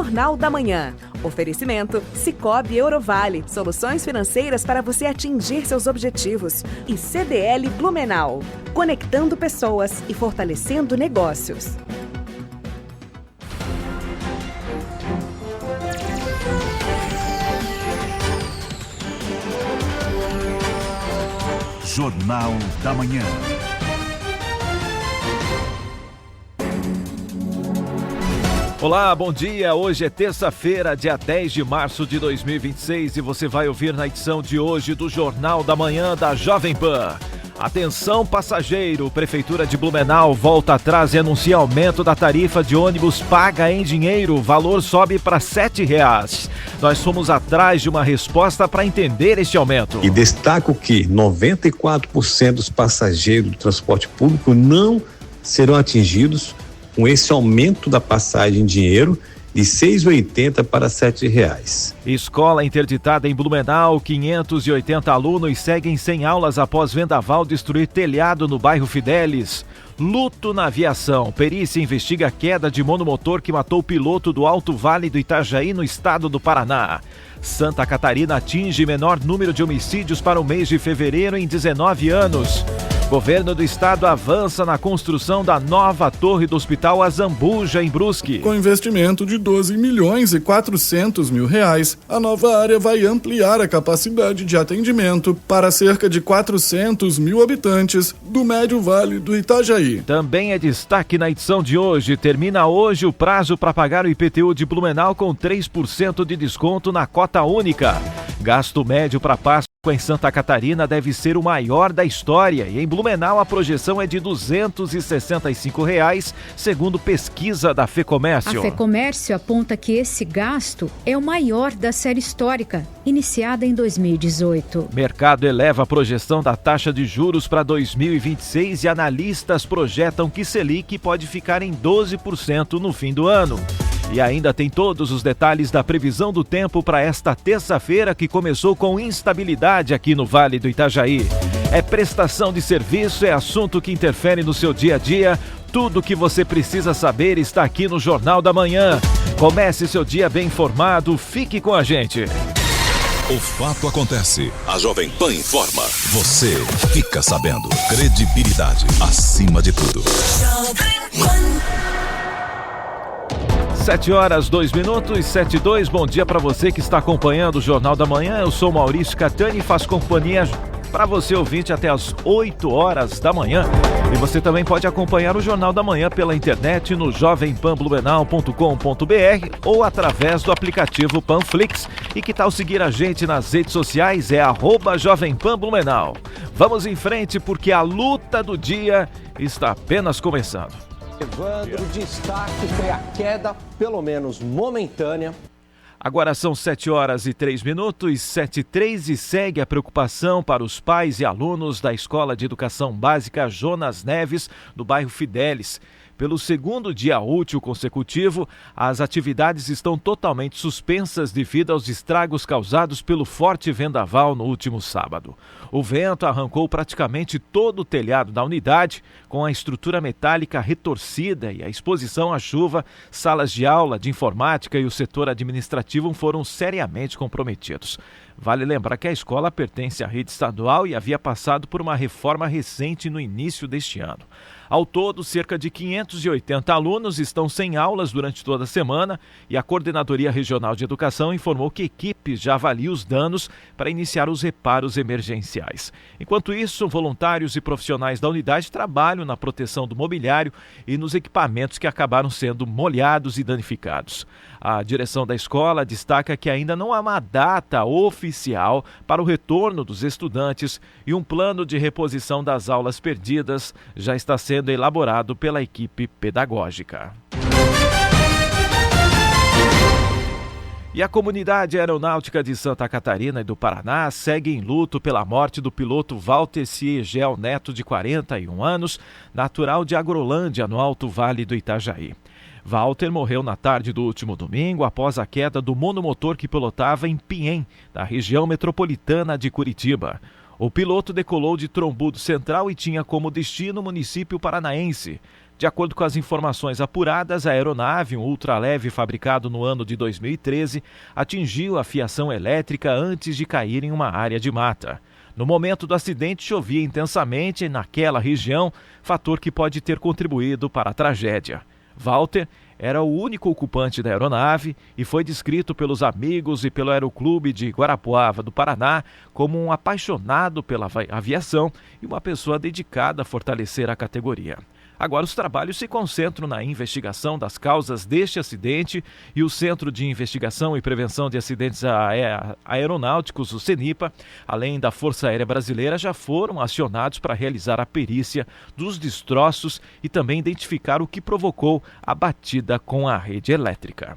Jornal da Manhã. Oferecimento Sicoob Eurovale, soluções financeiras para você atingir seus objetivos. E CDL Blumenau, conectando pessoas e fortalecendo negócios. Jornal da Manhã. Olá, bom dia. Hoje é terça-feira, dia 10 de março de 2026 e você vai ouvir na edição de hoje do Jornal da Manhã da Jovem Pan. Atenção passageiro, Prefeitura de Blumenau volta atrás e anuncia aumento da tarifa de ônibus paga em dinheiro. O valor sobe para R$ 7,00. Nós fomos atrás de uma resposta para entender este aumento. E destaco que 94% dos passageiros do transporte público não serão atingidos com esse aumento da passagem em dinheiro de R$ 6,80 para R$ 7,00. Escola interditada em Blumenau, 580 alunos seguem sem aulas após vendaval destruir telhado no bairro Fidelis. Luto na aviação. Perícia investiga a queda de monomotor que matou o piloto do Alto Vale do Itajaí, no estado do Paraná. Santa Catarina atinge menor número de homicídios para o mês de fevereiro em 19 anos. Governo do estado avança na construção da nova torre do Hospital Azambuja, em Brusque. Com investimento de R$12.400.000, a nova área vai ampliar a capacidade de atendimento para cerca de 400 mil habitantes do Médio Vale do Itajaí. Também é destaque na edição de hoje. Termina hoje o prazo para pagar o IPTU de Blumenau com 3% de desconto na cota única. Gasto médio para Páscoa em Santa Catarina deve ser o maior da história e em Blumenau a projeção é de R$ 265, segundo pesquisa da FEComércio. A FEComércio aponta que esse gasto é o maior da série histórica, iniciada em 2018. Mercado eleva a projeção da taxa de juros para 2026 e analistas projetam que Selic pode ficar em 12% no fim do ano. E ainda tem todos os detalhes da previsão do tempo para esta terça-feira, que começou com instabilidade aqui no Vale do Itajaí. É prestação de serviço, é assunto que interfere no seu dia a dia. Tudo o que você precisa saber está aqui no Jornal da Manhã. Comece seu dia bem informado, fique com a gente. O fato acontece, a Jovem Pan informa, você fica sabendo. Credibilidade acima de tudo. 7h02, 7:02. Bom dia para você que está acompanhando o Jornal da Manhã. Eu sou Maurício Catani e faço companhia para você, ouvinte, até as 8 horas da manhã. E você também pode acompanhar o Jornal da Manhã pela internet no jovempanblumenau.com.br ou através do aplicativo Panflix. E que tal seguir a gente nas redes sociais? É @jovempanblumenau. Vamos em frente porque a luta do dia está apenas começando. Evandro, destaque foi a queda, pelo menos momentânea. Agora são 7h03, 7h03, e segue a preocupação para os pais e alunos da Escola de Educação Básica Jonas Neves, do bairro Fidelis. Pelo segundo dia útil consecutivo, as atividades estão totalmente suspensas devido aos estragos causados pelo forte vendaval no último sábado. O vento arrancou praticamente todo o telhado da unidade, com a estrutura metálica retorcida e a exposição à chuva. Salas de aula, de informática e o setor administrativo foram seriamente comprometidos. Vale lembrar que a escola pertence à rede estadual e havia passado por uma reforma recente no início deste ano. Ao todo, cerca de 580 alunos estão sem aulas durante toda a semana e a Coordenadoria Regional de Educação informou que equipes já avaliam os danos para iniciar os reparos emergenciais. Enquanto isso, voluntários e profissionais da unidade trabalham na proteção do mobiliário e nos equipamentos que acabaram sendo molhados e danificados. A direção da escola destaca que ainda não há uma data oficial para o retorno dos estudantes e um plano de reposição das aulas perdidas já está sendo elaborado pela equipe pedagógica. E a comunidade aeronáutica de Santa Catarina e do Paraná segue em luto pela morte do piloto Walter Ciegel Neto, de 41 anos, natural de Agrolândia, no Alto Vale do Itajaí. Walter morreu na tarde do último domingo após a queda do monomotor que pilotava em Pinhém, na região metropolitana de Curitiba. O piloto decolou de Trombudo Central e tinha como destino o município paranaense. De acordo com as informações apuradas, a aeronave, um ultraleve fabricado no ano de 2013, atingiu a fiação elétrica antes de cair em uma área de mata. No momento do acidente, chovia intensamente naquela região, fator que pode ter contribuído para a tragédia. Walter era o único ocupante da aeronave e foi descrito pelos amigos e pelo Aeroclube de Guarapuava do Paraná como um apaixonado pela aviação e uma pessoa dedicada a fortalecer a categoria. Agora os trabalhos se concentram na investigação das causas deste acidente e o Centro de Investigação e Prevenção de Acidentes Aeronáuticos, o CENIPA, além da Força Aérea Brasileira, já foram acionados para realizar a perícia dos destroços e também identificar o que provocou a batida com a rede elétrica.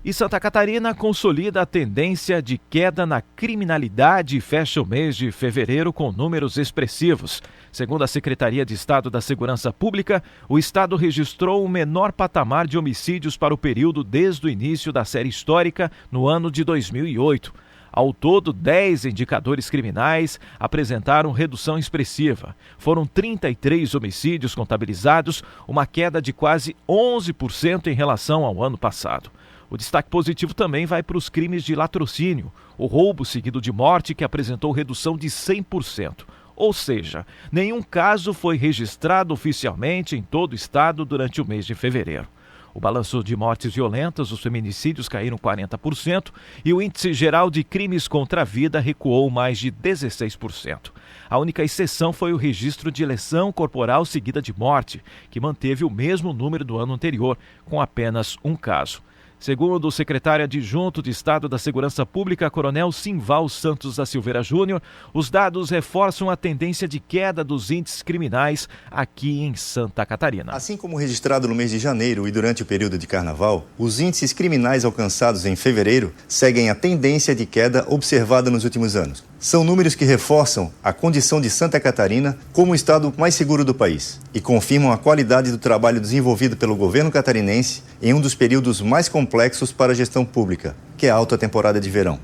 E Santa Catarina consolida a tendência de queda na criminalidade e fecha o mês de fevereiro com números expressivos. Segundo a Secretaria de Estado da Segurança Pública, o estado registrou o menor patamar de homicídios para o período desde o início da série histórica no ano de 2008. Ao todo, 10 indicadores criminais apresentaram redução expressiva. Foram 33 homicídios contabilizados, uma queda de quase 11% em relação ao ano passado. O destaque positivo também vai para os crimes de latrocínio, o roubo seguido de morte, que apresentou redução de 100%. Ou seja, nenhum caso foi registrado oficialmente em todo o estado durante o mês de fevereiro. O balanço de mortes violentas, os feminicídios caíram 40% e o índice geral de crimes contra a vida recuou mais de 16%. A única exceção foi o registro de lesão corporal seguida de morte, que manteve o mesmo número do ano anterior, com apenas um caso. Segundo o secretário adjunto de Estado da Segurança Pública, Coronel Simval Santos da Silveira Júnior, os dados reforçam a tendência de queda dos índices criminais aqui em Santa Catarina. Assim como registrado no mês de janeiro e durante o período de carnaval, os índices criminais alcançados em fevereiro seguem a tendência de queda observada nos últimos anos. São números que reforçam a condição de Santa Catarina como o estado mais seguro do país e confirmam a qualidade do trabalho desenvolvido pelo governo catarinense em um dos períodos mais complexos para a gestão pública, que é a alta temporada de verão.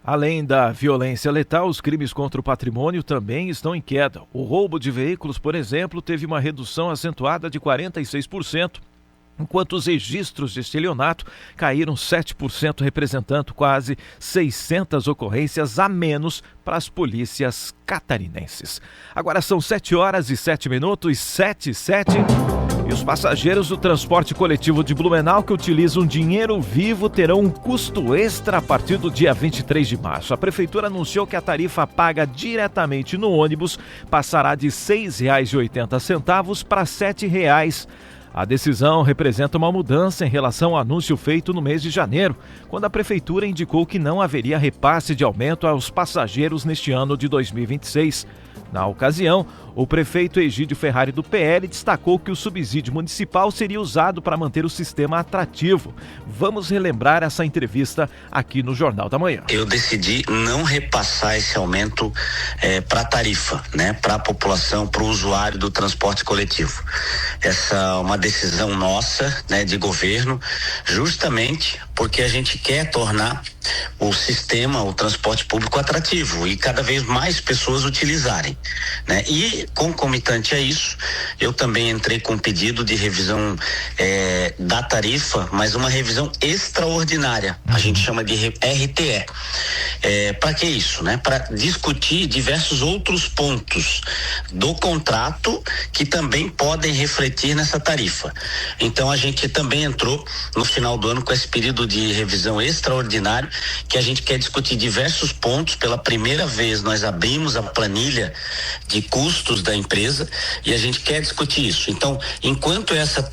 Além da violência letal, os crimes contra o patrimônio também estão em queda. O roubo de veículos, por exemplo, teve uma redução acentuada de 46%. Enquanto os registros de estelionato caíram 7%, representando quase 600 ocorrências a menos para as polícias catarinenses. Agora são 7h07, 7h07. E os passageiros do transporte coletivo de Blumenau que utilizam dinheiro vivo terão um custo extra a partir do dia 23 de março. A Prefeitura anunciou que a tarifa paga diretamente no ônibus passará de R$ 6,80 para R$ 7,00. A decisão representa uma mudança em relação ao anúncio feito no mês de janeiro, quando a Prefeitura indicou que não haveria repasse de aumento aos passageiros neste ano de 2026. Na ocasião, o prefeito Egídio Ferrari do PL destacou que o subsídio municipal seria usado para manter o sistema atrativo. Vamos relembrar essa entrevista aqui no Jornal da Manhã. Eu decidi não repassar esse aumento para a tarifa, para a população, para o usuário do transporte coletivo. Essa é uma decisão nossa, de governo, justamente porque a gente quer tornar o sistema, o transporte público atrativo e cada vez mais pessoas utilizarem, E concomitante a isso, eu também entrei com um pedido de revisão da tarifa, mas uma revisão extraordinária, a gente chama de RTE. Para que isso, Para discutir diversos outros pontos do contrato que também podem refletir nessa tarifa. Então a gente também entrou no final do ano com esse pedido de revisão extraordinário, que a gente quer discutir diversos pontos. Pela primeira vez nós abrimos a planilha de custos da empresa e a gente quer discutir isso. Então, enquanto essa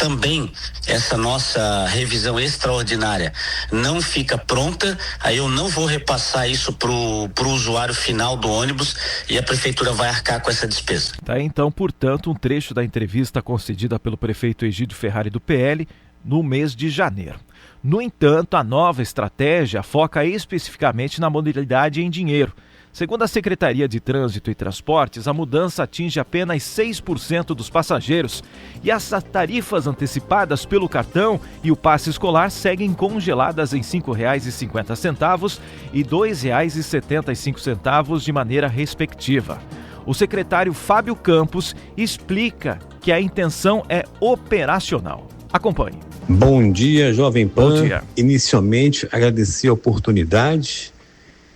nossa revisão extraordinária não fica pronta, aí eu não vou repassar isso pro usuário final do ônibus e a prefeitura vai arcar com essa despesa. Tá, então, portanto, um trecho da entrevista concedida pelo prefeito Egídio Ferrari do PL no mês de janeiro. No entanto, a nova estratégia foca especificamente na modalidade em dinheiro. Segundo a Secretaria de Trânsito e Transportes, a mudança atinge apenas 6% dos passageiros e as tarifas antecipadas pelo cartão e o passe escolar seguem congeladas em R$ 5,50 e R$ 2,75 de maneira respectiva. O secretário Fábio Campos explica que a intenção é operacional. Acompanhe. Bom dia, Jovem Pan. Bom dia. Inicialmente, agradecer a oportunidade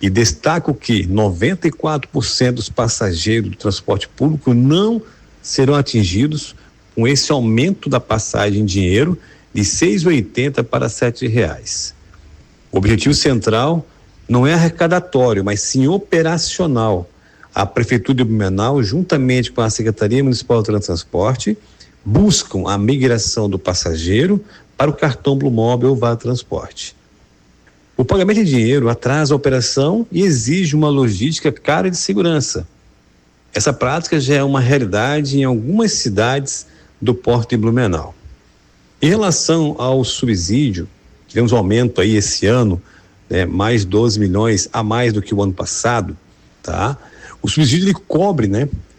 e destaco que 94% dos passageiros do transporte público não serão atingidos com esse aumento da passagem em dinheiro de R$ 6,80 para R$ 7,00. O objetivo central não é arrecadatório, mas sim operacional. A Prefeitura de Blumenau, juntamente com a Secretaria Municipal de Transporte, buscam a migração do passageiro para o cartão Blue Mobile ou Vale Transporte. O pagamento em dinheiro atrasa a operação e exige uma logística cara de segurança. Essa prática já é uma realidade em algumas cidades do Porto de Blumenau. Em relação ao subsídio, tivemos um aumento aí esse ano, mais 12 milhões a mais do que o ano passado, tá? O subsídio ele cobre,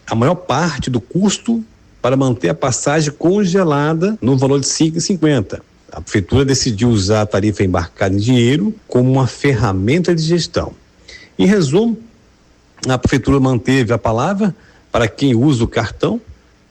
a maior parte do custo para manter a passagem congelada no valor de R$ 5,50. A Prefeitura decidiu usar a tarifa embarcada em dinheiro como uma ferramenta de gestão. Em resumo, a Prefeitura manteve a palavra para quem usa o cartão,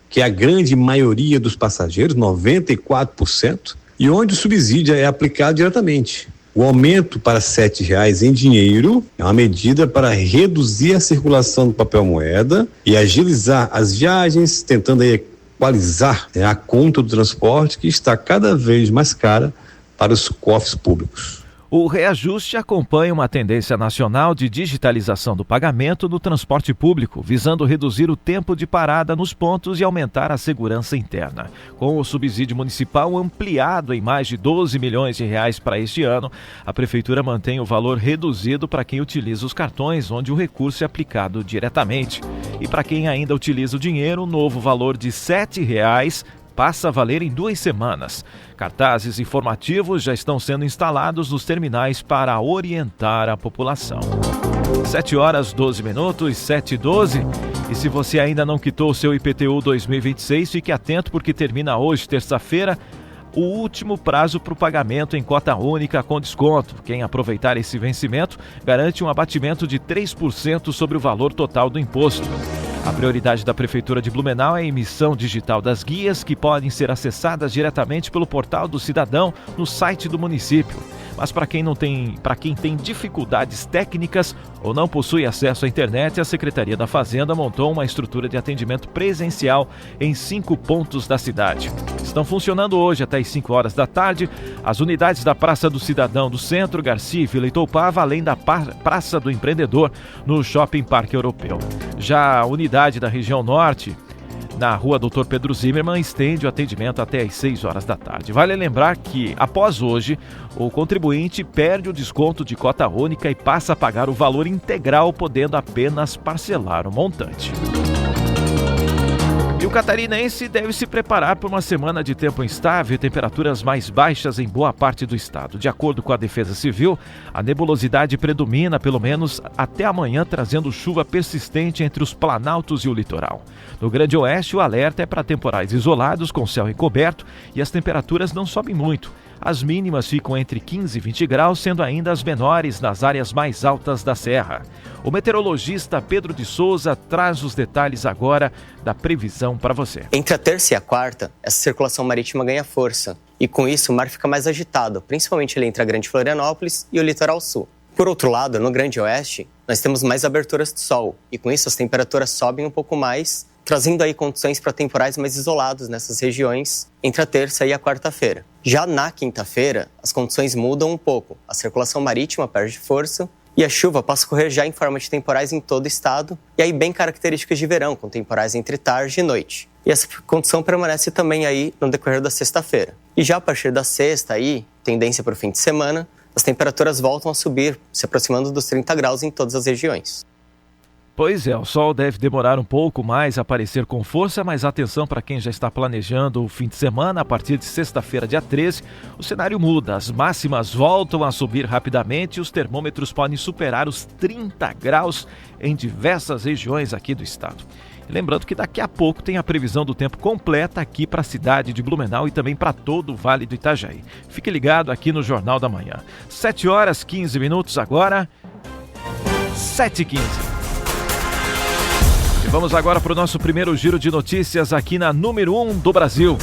que é a grande maioria dos passageiros, 94%, e onde o subsídio é aplicado diretamente. O aumento para R$ 7,00 em dinheiro é uma medida para reduzir a circulação do papel moeda e agilizar as viagens, tentando aí equalizar a conta do transporte, que está cada vez mais cara para os cofres públicos. O reajuste acompanha uma tendência nacional de digitalização do pagamento no transporte público, visando reduzir o tempo de parada nos pontos e aumentar a segurança interna. Com o subsídio municipal ampliado em mais de 12 milhões de reais para este ano, a Prefeitura mantém o valor reduzido para quem utiliza os cartões, onde o recurso é aplicado diretamente. E para quem ainda utiliza o dinheiro, o novo valor de R$ 7,00 passa a valer em 2 semanas. Cartazes informativos já estão sendo instalados nos terminais para orientar a população. 7h12, 7h12. E se você ainda não quitou o seu IPTU 2026, fique atento porque termina hoje, terça-feira, o último prazo para o pagamento em cota única com desconto. Quem aproveitar esse vencimento garante um abatimento de 3% sobre o valor total do imposto. A prioridade da Prefeitura de Blumenau é a emissão digital das guias, que podem ser acessadas diretamente pelo portal do cidadão no site do município. Mas para quem tem dificuldades técnicas ou não possui acesso à internet, a Secretaria da Fazenda montou uma estrutura de atendimento presencial em 5 pontos da cidade. Estão funcionando hoje até às 5 horas da tarde as unidades da Praça do Cidadão do Centro, Garcia, Vila Itoupava, além da Praça do Empreendedor no Shopping Parque Europeu. Já a unidade da região norte, na rua Dr. Pedro Zimmermann, estende o atendimento até às 6 horas da tarde. Vale lembrar que, após hoje, o contribuinte perde o desconto de cota única e passa a pagar o valor integral, podendo apenas parcelar o montante. E o catarinense deve se preparar para uma semana de tempo instável e temperaturas mais baixas em boa parte do estado. De acordo com a Defesa Civil, a nebulosidade predomina pelo menos até amanhã, trazendo chuva persistente entre os planaltos e o litoral. No Grande Oeste, o alerta é para temporais isolados com céu encoberto e as temperaturas não sobem muito. As mínimas ficam entre 15 e 20 graus, sendo ainda as menores nas áreas mais altas da serra. O meteorologista Pedro de Souza traz os detalhes agora da previsão para você. Entre a terça e a quarta, essa circulação marítima ganha força. E com isso o mar fica mais agitado, principalmente ali entre a Grande Florianópolis e o litoral sul. Por outro lado, no Grande Oeste, nós temos mais aberturas de sol. E com isso as temperaturas sobem um pouco mais, trazendo aí condições para temporais mais isolados nessas regiões entre a terça e a quarta-feira. Já na quinta-feira, as condições mudam um pouco. A circulação marítima perde força e a chuva passa a correr já em forma de temporais em todo o estado, e aí bem características de verão, com temporais entre tarde e noite. E essa condição permanece também aí no decorrer da sexta-feira. E já a partir da sexta aí, tendência para o fim de semana, as temperaturas voltam a subir, se aproximando dos 30 graus em todas as regiões. Pois é, o sol deve demorar um pouco mais a aparecer com força, mas atenção para quem já está planejando o fim de semana. A partir de sexta-feira, dia 13, o cenário muda, as máximas voltam a subir rapidamente e os termômetros podem superar os 30 graus em diversas regiões aqui do estado. Lembrando que daqui a pouco tem a previsão do tempo completa aqui para a cidade de Blumenau e também para todo o Vale do Itajaí. Fique ligado aqui no Jornal da Manhã. 7h15 agora, 7h15. Vamos agora para o nosso primeiro giro de notícias aqui na número 1 do Brasil.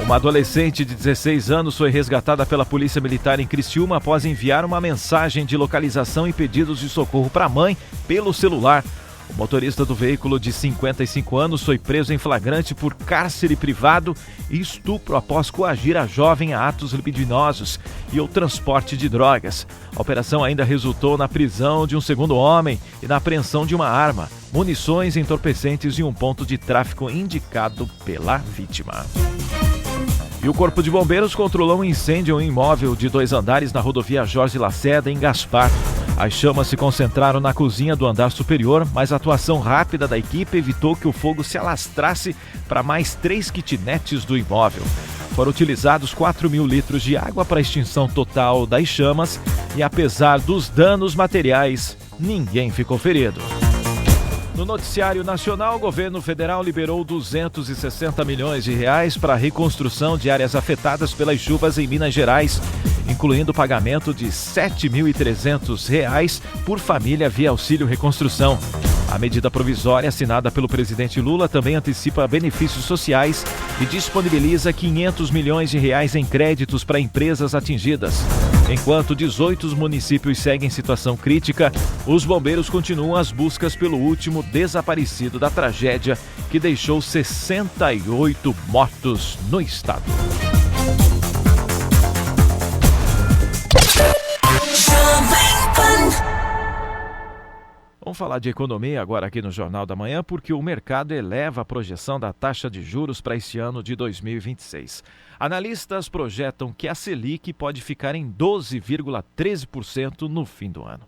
Uma adolescente de 16 anos foi resgatada pela Polícia Militar em Criciúma após enviar uma mensagem de localização e pedidos de socorro para a mãe pelo celular. O motorista do veículo, de 55 anos, foi preso em flagrante por cárcere privado e estupro após coagir a jovem a atos libidinosos e o transporte de drogas. A operação ainda resultou na prisão de um segundo homem e na apreensão de uma arma, munições, entorpecentes e um ponto de tráfico indicado pela vítima. E o Corpo de Bombeiros controlou um incêndio em um imóvel de 2 andares na rodovia Jorge Lacerda, em Gaspar. As chamas se concentraram na cozinha do andar superior, mas a atuação rápida da equipe evitou que o fogo se alastrasse para mais 3 kitnets do imóvel. Foram utilizados 4.000 litros de água para a extinção total das chamas e, apesar dos danos materiais, ninguém ficou ferido. No noticiário nacional, o governo federal liberou 260 milhões de reais para a reconstrução de áreas afetadas pelas chuvas em Minas Gerais, incluindo o pagamento de R$ 7.300 por família via Auxílio Reconstrução. A medida provisória, assinada pelo presidente Lula, também antecipa benefícios sociais e disponibiliza 500 milhões de reais em créditos para empresas atingidas. Enquanto 18 municípios seguem em situação crítica, os bombeiros continuam as buscas pelo último desaparecido da tragédia, que deixou 68 mortos no estado. Vamos falar de economia agora aqui no Jornal da Manhã, porque o mercado eleva a projeção da taxa de juros para esse ano de 2026. Analistas projetam que a Selic pode ficar em 12,13% no fim do ano.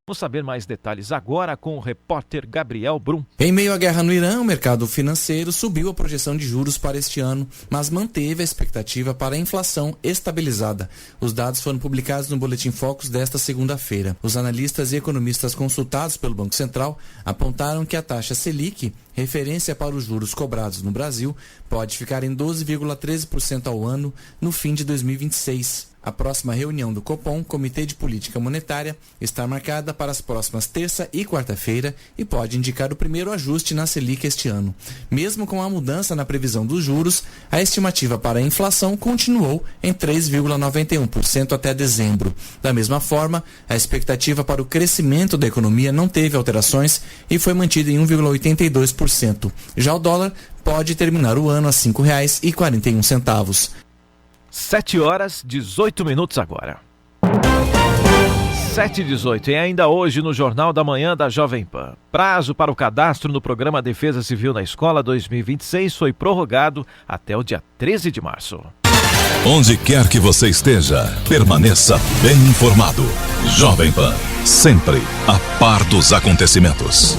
Vamos saber mais detalhes agora com o repórter Gabriel Brum. Em meio à guerra no Irã, o mercado financeiro subiu a projeção de juros para este ano, mas manteve a expectativa para a inflação estabilizada. Os dados foram publicados no Boletim Focus desta segunda-feira. Os analistas e economistas consultados pelo Banco Central apontaram que a taxa Selic, referência para os juros cobrados no Brasil, pode ficar em 12,13% ao ano no fim de 2026. A próxima reunião do Copom, Comitê de Política Monetária, está marcada para as próximas terça e quarta-feira e pode indicar o primeiro ajuste na Selic este ano. Mesmo com a mudança na previsão dos juros, a estimativa para a inflação continuou em 3,91% até dezembro. Da mesma forma, a expectativa para o crescimento da economia não teve alterações e foi mantida em 1,82%. Já o dólar pode terminar o ano a R$ 5,41. 7h18 agora. 7h18 e ainda hoje no Jornal da Manhã da Jovem Pan. Prazo para o cadastro no Programa Defesa Civil na Escola 2026 foi prorrogado até o dia 13 de março. Onde quer que você esteja, permaneça bem informado. Jovem Pan, sempre a par dos acontecimentos.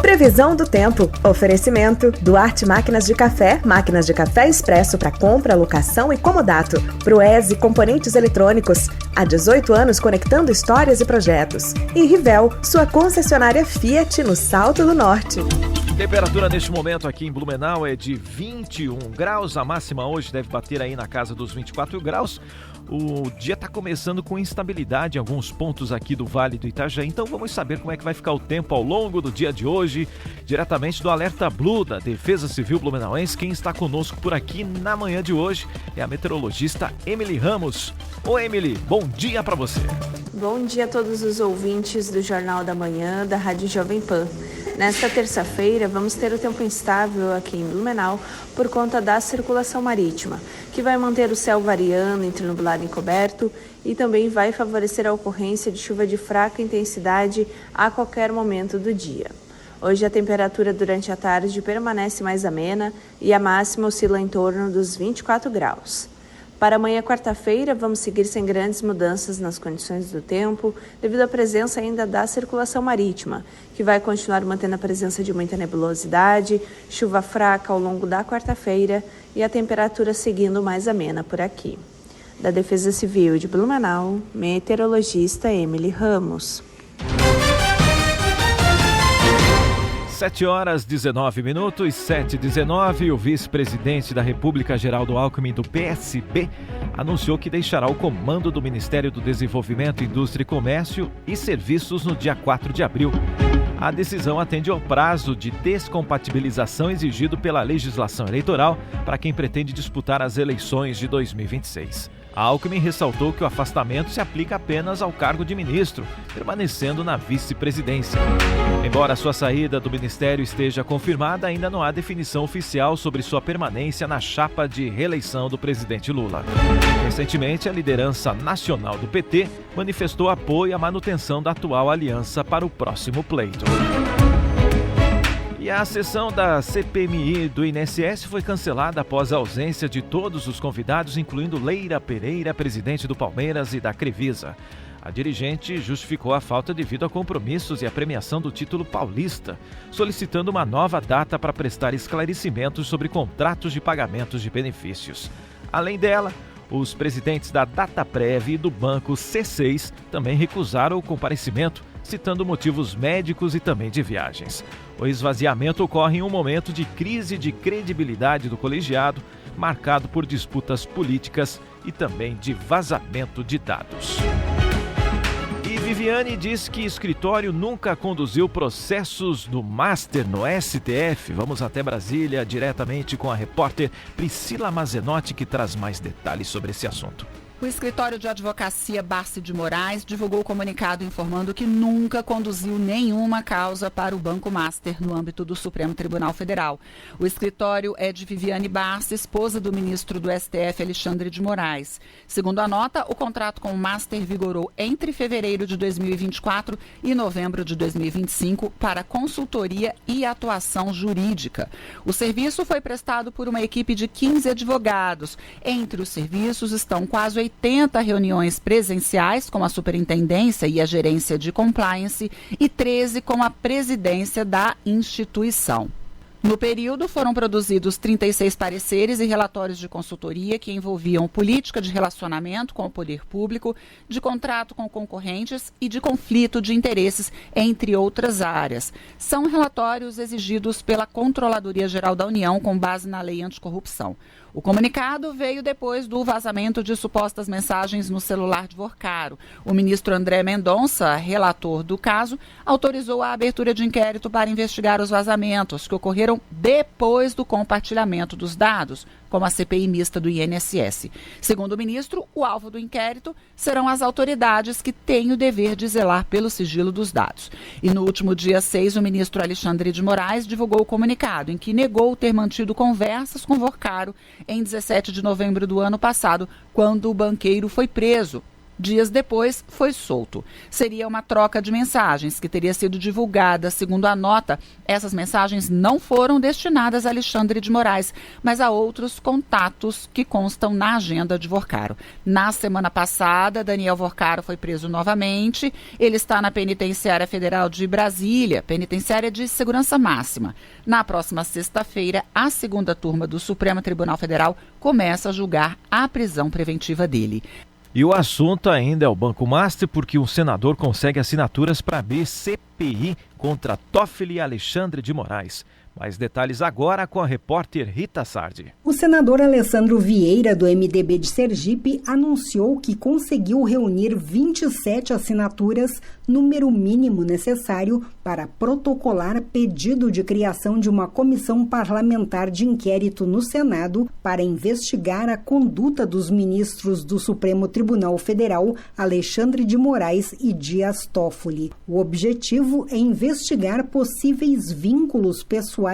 Previsão do tempo. Oferecimento Duarte Máquinas de Café Expresso para compra, locação e comodato. Proese Componentes Eletrônicos. Há 18 anos conectando histórias e projetos. E Rivel, sua concessionária Fiat no Salto do Norte. Temperatura neste momento aqui em Blumenau é de 21 graus. A máxima hoje deve bater aí na casa dos 24 graus. O dia está começando com instabilidade em alguns pontos aqui do Vale do Itajaí, então vamos saber como é que vai ficar o tempo ao longo do dia de hoje, diretamente do Alerta Blue da Defesa Civil Blumenauense. Quem está conosco por aqui na manhã de hoje é a meteorologista Emily Ramos. Ô Emily, bom dia para você. Bom dia a todos os ouvintes do Jornal da Manhã da Rádio Jovem Pan. Nesta terça-feira, vamos ter o tempo instável aqui em Blumenau por conta da circulação marítima, que vai manter o céu variando entre nublado e encoberto e também vai favorecer a ocorrência de chuva de fraca intensidade a qualquer momento do dia. Hoje a temperatura durante a tarde permanece mais amena e a máxima oscila em torno dos 24 graus. Para amanhã, quarta-feira, vamos seguir sem grandes mudanças nas condições do tempo, devido à presença ainda da circulação marítima, que vai continuar mantendo a presença de muita nebulosidade, chuva fraca ao longo da quarta-feira e a temperatura seguindo mais amena por aqui. Da Defesa Civil de Blumenau, meteorologista Emily Ramos. 7h19, 7h19, o vice-presidente da República, Geraldo Alckmin, do PSB, anunciou que deixará o comando do Ministério do Desenvolvimento, Indústria e Comércio e Serviços no dia 4 de abril. A decisão atende ao prazo de descompatibilização exigido pela legislação eleitoral para quem pretende disputar as eleições de 2026. Alckmin ressaltou que o afastamento se aplica apenas ao cargo de ministro, permanecendo na vice-presidência. Embora sua saída do ministério esteja confirmada, ainda não há definição oficial sobre sua permanência na chapa de reeleição do presidente Lula. Recentemente, a liderança nacional do PT manifestou apoio à manutenção da atual aliança para o próximo pleito. E a sessão da CPMI do INSS foi cancelada após a ausência de todos os convidados, incluindo Leila Pereira, presidente do Palmeiras, e da Crevisa. A dirigente justificou a falta devido a compromissos e a premiação do título paulista, solicitando uma nova data para prestar esclarecimentos sobre contratos de pagamentos de benefícios. Além dela, os presidentes da Dataprev e do banco C6 também recusaram o comparecimento, citando motivos médicos e também de viagens. O esvaziamento ocorre em um momento de crise de credibilidade do colegiado, marcado por disputas políticas e também de vazamento de dados. E Viviane diz que escritório nunca conduziu processos do Master no STF. Vamos até Brasília, diretamente com a repórter Priscila Mazenotti, que traz mais detalhes sobre esse assunto. O escritório de advocacia Barsi de Moraes divulgou o comunicado informando que nunca conduziu nenhuma causa para o Banco Master no âmbito do Supremo Tribunal Federal. O escritório é de Viviane Barsi, esposa do ministro do STF, Alexandre de Moraes. Segundo a nota, o contrato com o Master vigorou entre fevereiro de 2024 e novembro de 2025 para consultoria e atuação jurídica. O serviço foi prestado por uma equipe de 15 advogados. Entre os serviços estão quase 80 reuniões presenciais com a superintendência e a gerência de compliance e 13 com a presidência da instituição. No período, foram produzidos 36 pareceres e relatórios de consultoria que envolviam política de relacionamento com o poder público, de contrato com concorrentes e de conflito de interesses, entre outras áreas. São relatórios exigidos pela Controladoria Geral da União com base na Lei Anticorrupção. O comunicado veio depois do vazamento de supostas mensagens no celular de Vorcaro. O ministro André Mendonça, relator do caso, autorizou a abertura de inquérito para investigar os vazamentos que ocorreram depois do compartilhamento dos dados, como a CPI mista do INSS. Segundo o ministro, o alvo do inquérito serão as autoridades que têm o dever de zelar pelo sigilo dos dados. E no último dia 6, o ministro Alexandre de Moraes divulgou o comunicado em que negou ter mantido conversas com Vorcaro em 17 de novembro do ano passado, quando o banqueiro foi preso. Dias depois, foi solto. Seria uma troca de mensagens que teria sido divulgada. Segundo a nota, essas mensagens não foram destinadas a Alexandre de Moraes, mas a outros contatos que constam na agenda de Vorcaro. Na semana passada, Daniel Vorcaro foi preso novamente. Ele está na Penitenciária Federal de Brasília, penitenciária de segurança máxima. Na próxima sexta-feira, a segunda turma do Supremo Tribunal Federal começa a julgar a prisão preventiva dele. E o assunto ainda é o Banco Master, porque um senador consegue assinaturas para abrir CPI contra Toffoli e Alexandre de Moraes. Mais detalhes agora com a repórter Rita Sardi. O senador Alessandro Vieira, do MDB de Sergipe, anunciou que conseguiu reunir 27 assinaturas, número mínimo necessário para protocolar pedido de criação de uma comissão parlamentar de inquérito no Senado para investigar a conduta dos ministros do Supremo Tribunal Federal, Alexandre de Moraes e Dias Toffoli. O objetivo é investigar possíveis vínculos pessoais,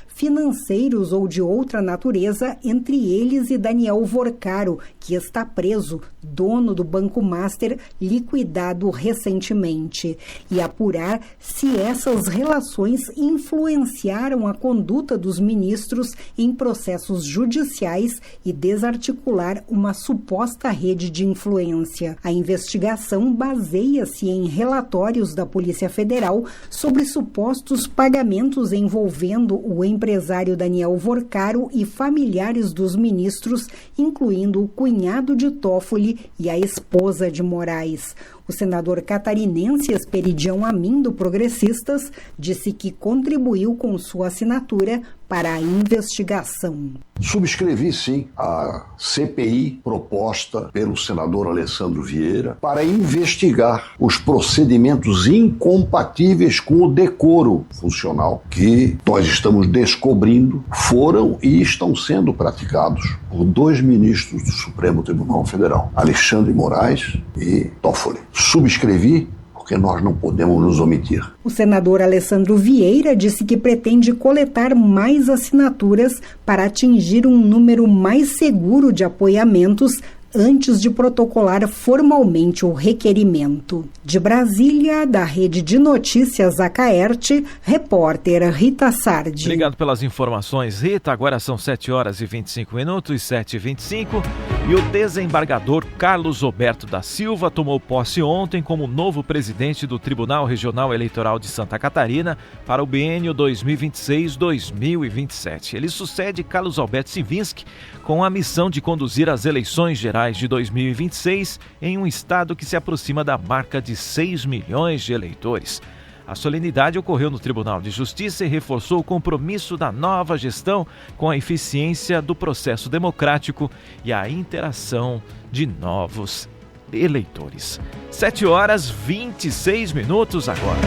financeiros ou de outra natureza entre eles e Daniel Vorcaro, que está preso, dono do Banco Master, liquidado recentemente, e apurar se essas relações influenciaram a conduta dos ministros em processos judiciais e desarticular uma suposta rede de influência. A investigação baseia-se em relatórios da Polícia Federal sobre supostos pagamentos envolvendo o empresário Daniel Vorcaro e familiares dos ministros, incluindo o cunhado de Toffoli e a esposa de Moraes. O senador catarinense Esperidião Amin, do Progressistas, disse que contribuiu com sua assinatura para a investigação. Subscrevi, sim, a CPI proposta pelo senador Alessandro Vieira para investigar os procedimentos incompatíveis com o decoro funcional que nós estamos descobrindo foram e estão sendo praticados por 2 ministros do Supremo Tribunal Federal, Alexandre Moraes e Toffoli. Subscrevi porque nós não podemos nos omitir. O senador Alessandro Vieira disse que pretende coletar mais assinaturas para atingir um número mais seguro de apoiamentos antes de protocolar formalmente o requerimento. De Brasília, da Rede de Notícias Acaerte, repórter Rita Sardi. Obrigado pelas informações, Rita. Agora são 7h25, 7h25. E o desembargador Carlos Roberto da Silva tomou posse ontem como novo presidente do Tribunal Regional Eleitoral de Santa Catarina para o biênio 2026-2027. Ele sucede Carlos Alberto Sivinski com a missão de conduzir as eleições gerais de 2026 em um estado que se aproxima da marca de 6 milhões de eleitores. A solenidade ocorreu no Tribunal de Justiça e reforçou o compromisso da nova gestão com a eficiência do processo democrático e a interação de novos eleitores. 7h26 agora.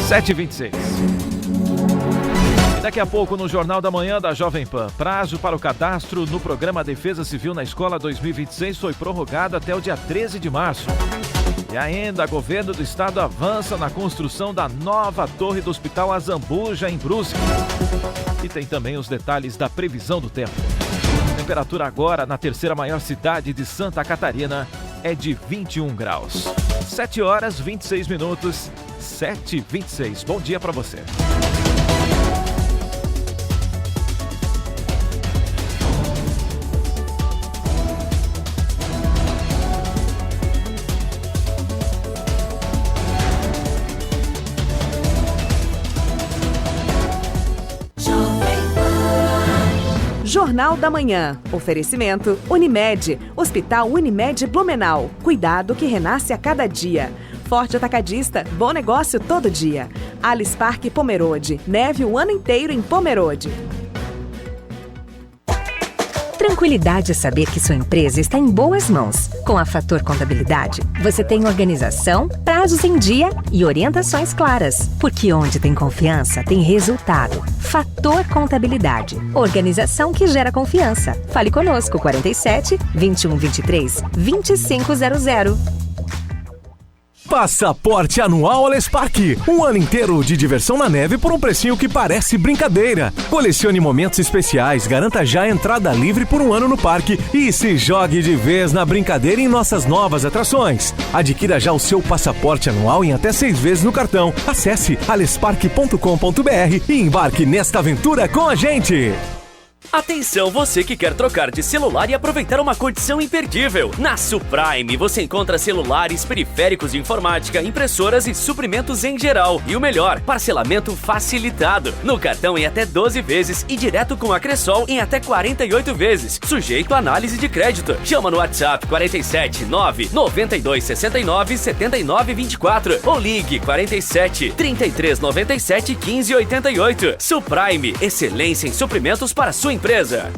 7h26. Daqui a pouco no Jornal da Manhã da Jovem Pan, prazo para o cadastro no Programa Defesa Civil na Escola 2026 foi prorrogado até o dia 13 de março. E ainda, o governo do estado avança na construção da nova torre do Hospital Azambuja, em Brusque. E tem também os detalhes da previsão do tempo. A temperatura agora na terceira maior cidade de Santa Catarina é de 21 graus. 7h26, 7h26. Bom dia para você. Jornal da Manhã. Oferecimento Unimed. Hospital Unimed Blumenau. Cuidado que renasce a cada dia. Forte Atacadista. Bom negócio todo dia. Alice Parque Pomerode. Neve o ano inteiro em Pomerode. Tranquilidade é saber que sua empresa está em boas mãos. Com a Fator Contabilidade, você tem organização, prazos em dia e orientações claras. Porque onde tem confiança, tem resultado. Fator Contabilidade. Organização que gera confiança. Fale conosco, 47 21 23 2500. Passaporte anual Alespark. Um ano inteiro de diversão na neve por um precinho que parece brincadeira. Colecione momentos especiais, garanta já a entrada livre por um ano no parque e se jogue de vez na brincadeira em nossas novas atrações. Adquira já o seu passaporte anual em até 6 vezes no cartão. Acesse alespark.com.br e embarque nesta aventura com a gente. Atenção, você que quer trocar de celular e aproveitar uma condição imperdível. Na Suprime você encontra celulares, periféricos de informática, impressoras e suprimentos em geral. E o melhor, parcelamento facilitado. No cartão em até 12 vezes e direto com a Cressol em até 48 vezes. Sujeito a análise de crédito. Chama no WhatsApp 47 9 92 69 79 24 ou ligue 47 33 97 15 88. Suprime, excelência em suprimentos para sua empresa.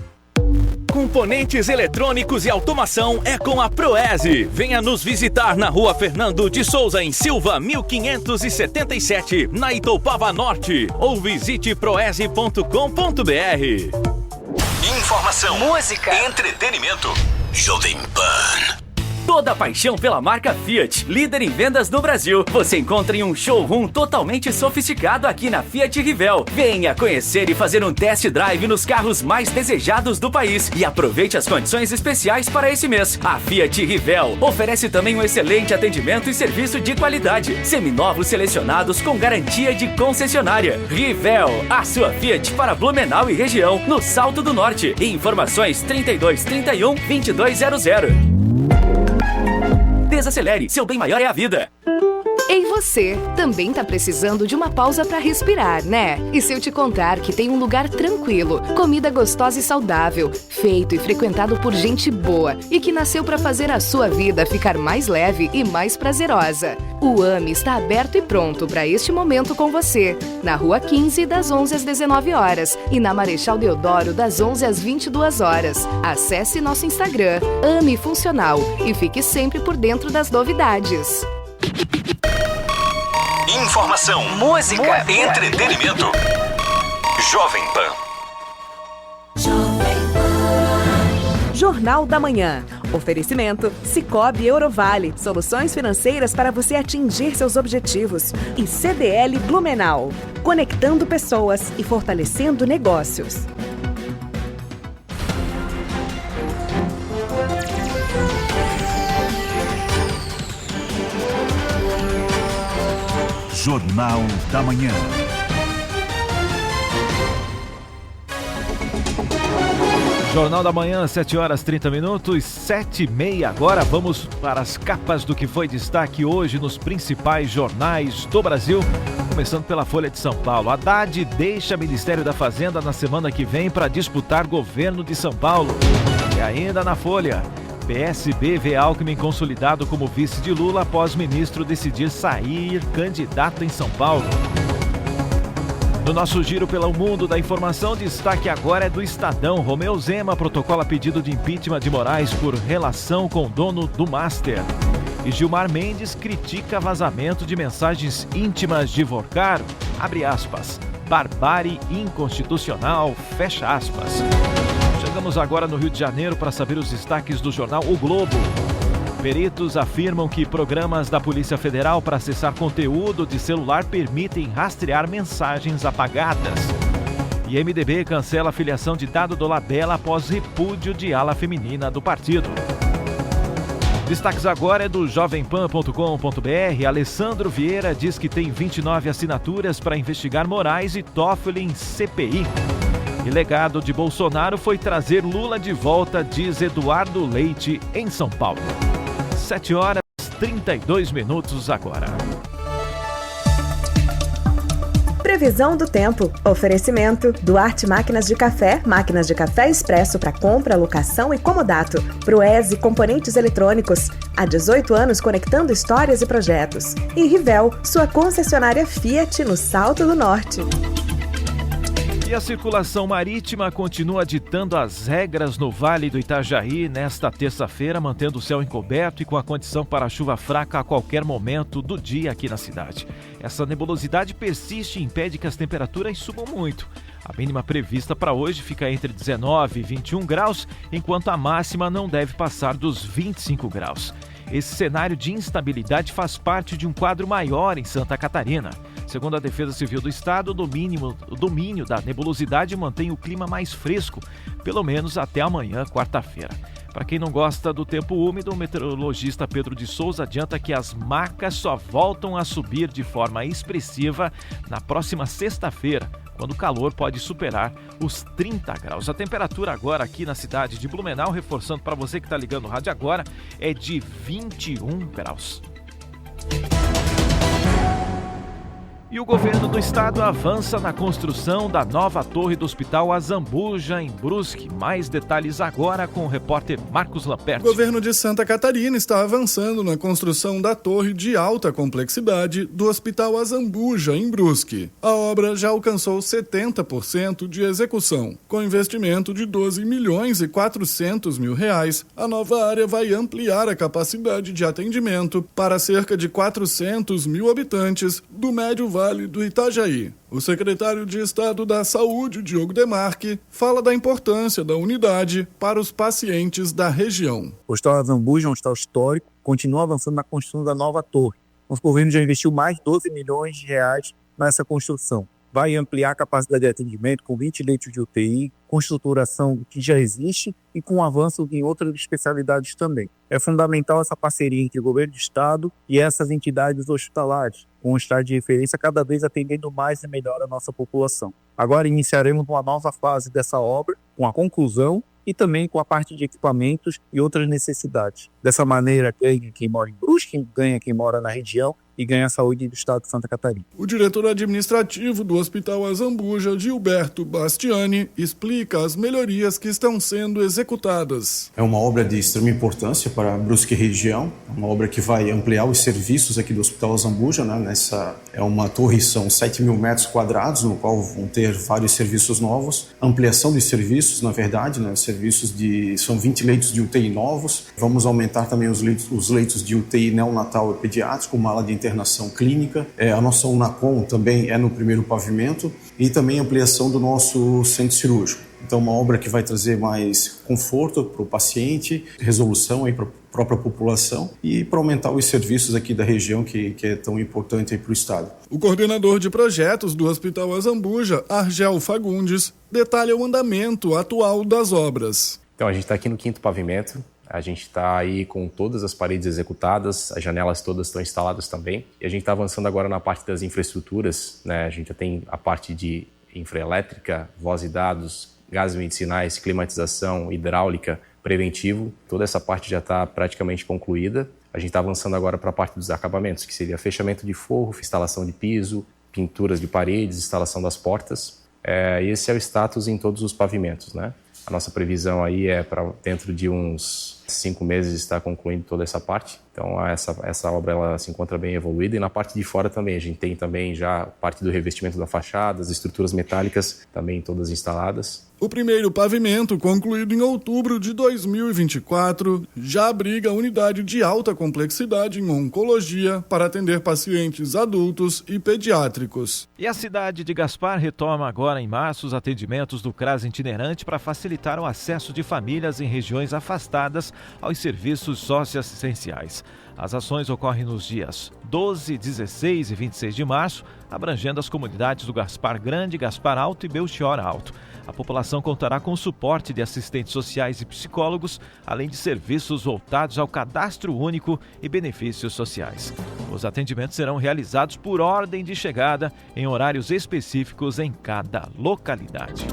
Componentes eletrônicos e automação é com a Proese. Venha nos visitar na Rua Fernando de Souza, em Silva, 1577, na Itoupava Norte, ou visite proese.com.br. Informação, música, entretenimento. Jovem Pan. Toda a paixão pela marca Fiat, líder em vendas no Brasil, você encontra em um showroom totalmente sofisticado aqui na Fiat Rivel. Venha conhecer e fazer um test drive nos carros mais desejados do país e aproveite as condições especiais para esse mês. A Fiat Rivel oferece também um excelente atendimento e serviço de qualidade. Seminovos selecionados com garantia de concessionária. Rivel, a sua Fiat para Blumenau e região, no Salto do Norte. E informações 32 31 2200. Desacelere, seu bem maior é a vida. Ei, você, também tá precisando de uma pausa para respirar, né? E se eu te contar que tem um lugar tranquilo, comida gostosa e saudável, feito e frequentado por gente boa e que nasceu para fazer a sua vida ficar mais leve e mais prazerosa. O AME está aberto e pronto para este momento com você. Na Rua 15, das 11 às 19 horas e na Marechal Deodoro, das 11 às 22 horas. Acesse nosso Instagram, AME Funcional, e fique sempre por dentro das novidades. Informação, música, entretenimento. Jovem Pan. Jornal da Manhã. Oferecimento Sicoob Eurovale. Soluções financeiras para você atingir seus objetivos. E CDL Blumenau. Conectando pessoas e fortalecendo negócios. Jornal da Manhã. Jornal da Manhã, 7 horas 30 minutos, 7h30. Agora vamos para as capas do que foi destaque hoje nos principais jornais do Brasil. Começando pela Folha de São Paulo. Haddad deixa Ministério da Fazenda na semana que vem para disputar governo de São Paulo. E ainda na Folha, PSB vê Alckmin consolidado como vice de Lula após ministro decidir sair candidato em São Paulo. No nosso giro pelo mundo da informação, destaque agora é do Estadão. Romeu Zema protocola pedido de impeachment de Moraes por relação com o dono do Master. E Gilmar Mendes critica vazamento de mensagens íntimas de Vorcaro. Abre aspas. Barbárie inconstitucional. Fecha aspas. Chegamos agora no Rio de Janeiro para saber os destaques do jornal O Globo. Peritos afirmam que programas da Polícia Federal para acessar conteúdo de celular permitem rastrear mensagens apagadas. E MDB cancela a filiação de Dado Dolabella após repúdio de ala feminina do partido. Destaques agora é do jovempan.com.br. Alessandro Vieira diz que tem 29 assinaturas para investigar Moraes e Toffoli em CPI. E legado de Bolsonaro foi trazer Lula de volta, diz Eduardo Leite, em São Paulo. 7 horas 32 minutos agora. Previsão do tempo. Oferecimento Duarte Máquinas de Café. Máquinas de café expresso para compra, locação e comodato. Proese Componentes Eletrônicos. Há 18 anos conectando histórias e projetos. E Rivel, sua concessionária Fiat no Salto do Norte. E a circulação marítima continua ditando as regras no Vale do Itajaí nesta terça-feira, mantendo o céu encoberto e com a condição para chuva fraca a qualquer momento do dia aqui na cidade. Essa nebulosidade persiste e impede que as temperaturas subam muito. A mínima prevista para hoje fica entre 19 e 21 graus, enquanto a máxima não deve passar dos 25 graus. Esse cenário de instabilidade faz parte de um quadro maior em Santa Catarina. Segundo a Defesa Civil do Estado, o domínio da nebulosidade mantém o clima mais fresco, pelo menos até amanhã, quarta-feira. Para quem não gosta do tempo úmido, o meteorologista Pedro de Souza adianta que as marcas só voltam a subir de forma expressiva na próxima sexta-feira, quando o calor pode superar os 30 graus. A temperatura agora aqui na cidade de Blumenau, reforçando para você que está ligando o rádio agora, é de 21 graus. E o governo do estado avança na construção da nova torre do Hospital Azambuja, em Brusque. Mais detalhes agora com o repórter Marcos Lamperti. O governo de Santa Catarina está avançando na construção da torre de alta complexidade do Hospital Azambuja, em Brusque. A obra já alcançou 70% de execução. Com investimento de 12 milhões e 400 mil reais, a nova área vai ampliar a capacidade de atendimento para cerca de 400 mil habitantes do Médio Vale do Itajaí. O secretário de Estado da Saúde, Diogo Demarque, fala da importância da unidade para os pacientes da região. O Hospital Azambuja é um hospital histórico, continua avançando na construção da nova torre. O governo já investiu mais de 12 milhões de reais nessa construção. Vai ampliar a capacidade de atendimento com 20 leitos de UTI, com estruturação que já existe e com avanço em outras especialidades também. É fundamental essa parceria entre o governo do estado e essas entidades hospitalares, com um estado de referência cada vez atendendo mais e melhor a nossa população. Agora iniciaremos uma nova fase dessa obra, com a conclusão e também com a parte de equipamentos e outras necessidades. Dessa maneira, ganha quem mora em Brusque, ganha quem mora na região e ganhar a saúde do estado de Santa Catarina. O diretor administrativo do Hospital Azambuja, Gilberto Bastiani, explica as melhorias que estão sendo executadas. É uma obra de extrema importância para a Brusque região, uma obra que vai ampliar os serviços aqui do Hospital Azambuja, né? É uma torre, são 7.000 metros quadrados, no qual vão ter vários serviços novos, ampliação de serviços, na verdade, né? São 20 leitos de UTI novos, vamos aumentar também os leitos de UTI neonatal e pediátrico, uma ala de internação clínica, a nossa UNACOM também é no primeiro pavimento e também ampliação do nosso centro cirúrgico. Então, uma obra que vai trazer mais conforto para o paciente, resolução para a própria população e para aumentar os serviços aqui da região, que é tão importante para o estado. O coordenador de projetos do Hospital Azambuja, Argel Fagundes, detalha o andamento atual das obras. Então, a gente está aqui no 5º pavimento. A gente está aí com todas as paredes executadas, as janelas todas estão instaladas também. E a gente está avançando agora na parte das infraestruturas, né? A gente já tem a parte de infraelétrica, voz e dados, gases medicinais, climatização, hidráulica, preventivo. Toda essa parte já está praticamente concluída. A gente está avançando agora para a parte dos acabamentos, que seria fechamento de forro, instalação de piso, pinturas de paredes, instalação das portas. Esse é o status em todos os pavimentos, né? A nossa previsão aí é para dentro de uns 5 meses estar concluindo toda essa parte. Então essa obra ela se encontra bem evoluída e na parte de fora também. A gente tem também já parte do revestimento da fachada, as estruturas metálicas também todas instaladas. O primeiro pavimento, concluído em outubro de 2024, já abriga a unidade de alta complexidade em oncologia para atender pacientes adultos e pediátricos. E a cidade de Gaspar retoma agora em março os atendimentos do CRAS itinerante para facilitar o acesso de famílias em regiões afastadas aos serviços socioassistenciais. As ações ocorrem nos dias 12, 16 e 26 de março, abrangendo as comunidades do Gaspar Grande, Gaspar Alto e Belchior Alto. A população contará com o suporte de assistentes sociais e psicólogos, além de serviços voltados ao cadastro único e benefícios sociais. Os atendimentos serão realizados por ordem de chegada em horários específicos em cada localidade.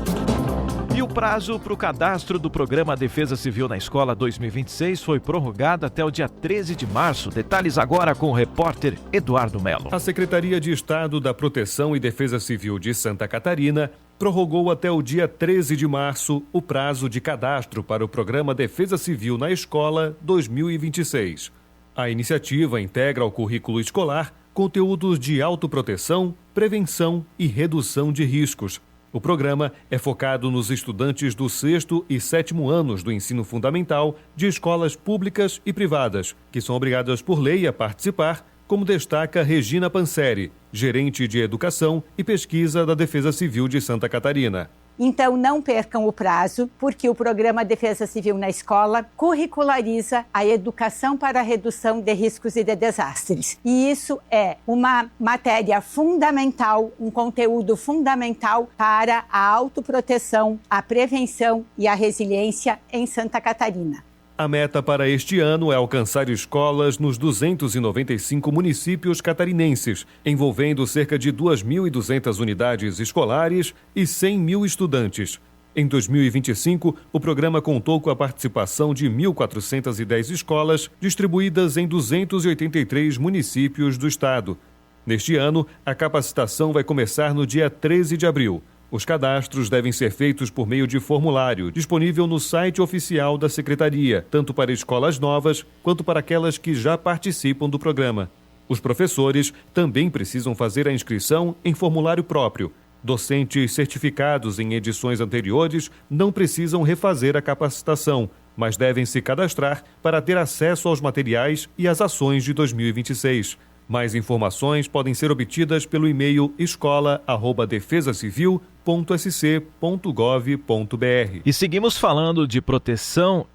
E o prazo para o cadastro do Programa Defesa Civil na Escola 2026 foi prorrogado até o dia 13 de março. Detalhes agora com o repórter Eduardo Melo. A Secretaria de Estado da Proteção e Defesa Civil de Santa Catarina prorrogou até o dia 13 de março o prazo de cadastro para o Programa Defesa Civil na Escola 2026. A iniciativa integra ao currículo escolar conteúdos de autoproteção, prevenção e redução de riscos. O programa é focado nos estudantes do 6º e 7º anos do ensino fundamental de escolas públicas e privadas, que são obrigadas por lei a participar, como destaca Regina Panseri, gerente de Educação e Pesquisa da Defesa Civil de Santa Catarina. Então, não percam o prazo, porque o Programa Defesa Civil na Escola curriculariza a educação para a redução de riscos e de desastres. E isso é uma matéria fundamental, um conteúdo fundamental para a autoproteção, a prevenção e a resiliência em Santa Catarina. A meta para este ano é alcançar escolas nos 295 municípios catarinenses, envolvendo cerca de 2.200 unidades escolares e 100 mil estudantes. Em 2025, o programa contou com a participação de 1.410 escolas, distribuídas em 283 municípios do estado. Neste ano, a capacitação vai começar no dia 13 de abril. Os cadastros devem ser feitos por meio de formulário, disponível no site oficial da Secretaria, tanto para escolas novas quanto para aquelas que já participam do programa. Os professores também precisam fazer a inscrição em formulário próprio. Docentes certificados em edições anteriores não precisam refazer a capacitação, mas devem se cadastrar para ter acesso aos materiais e às ações de 2026. Mais informações podem ser obtidas pelo e-mail escola@defesacivil.sc.gov.br. E seguimos falando de proteção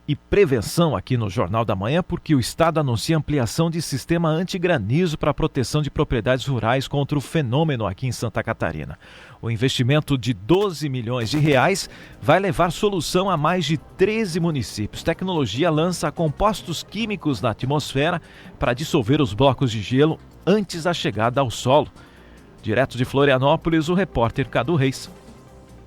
e prevenção aqui no Jornal da Manhã, porque o Estado anuncia ampliação de sistema antigranizo para a proteção de propriedades rurais contra o fenômeno aqui em Santa Catarina. O investimento de 12 milhões de reais vai levar solução a mais de 13 municípios. Tecnologia lança compostos químicos na atmosfera para dissolver os blocos de gelo antes da chegada ao solo. Direto de Florianópolis, o repórter Cadu Reis.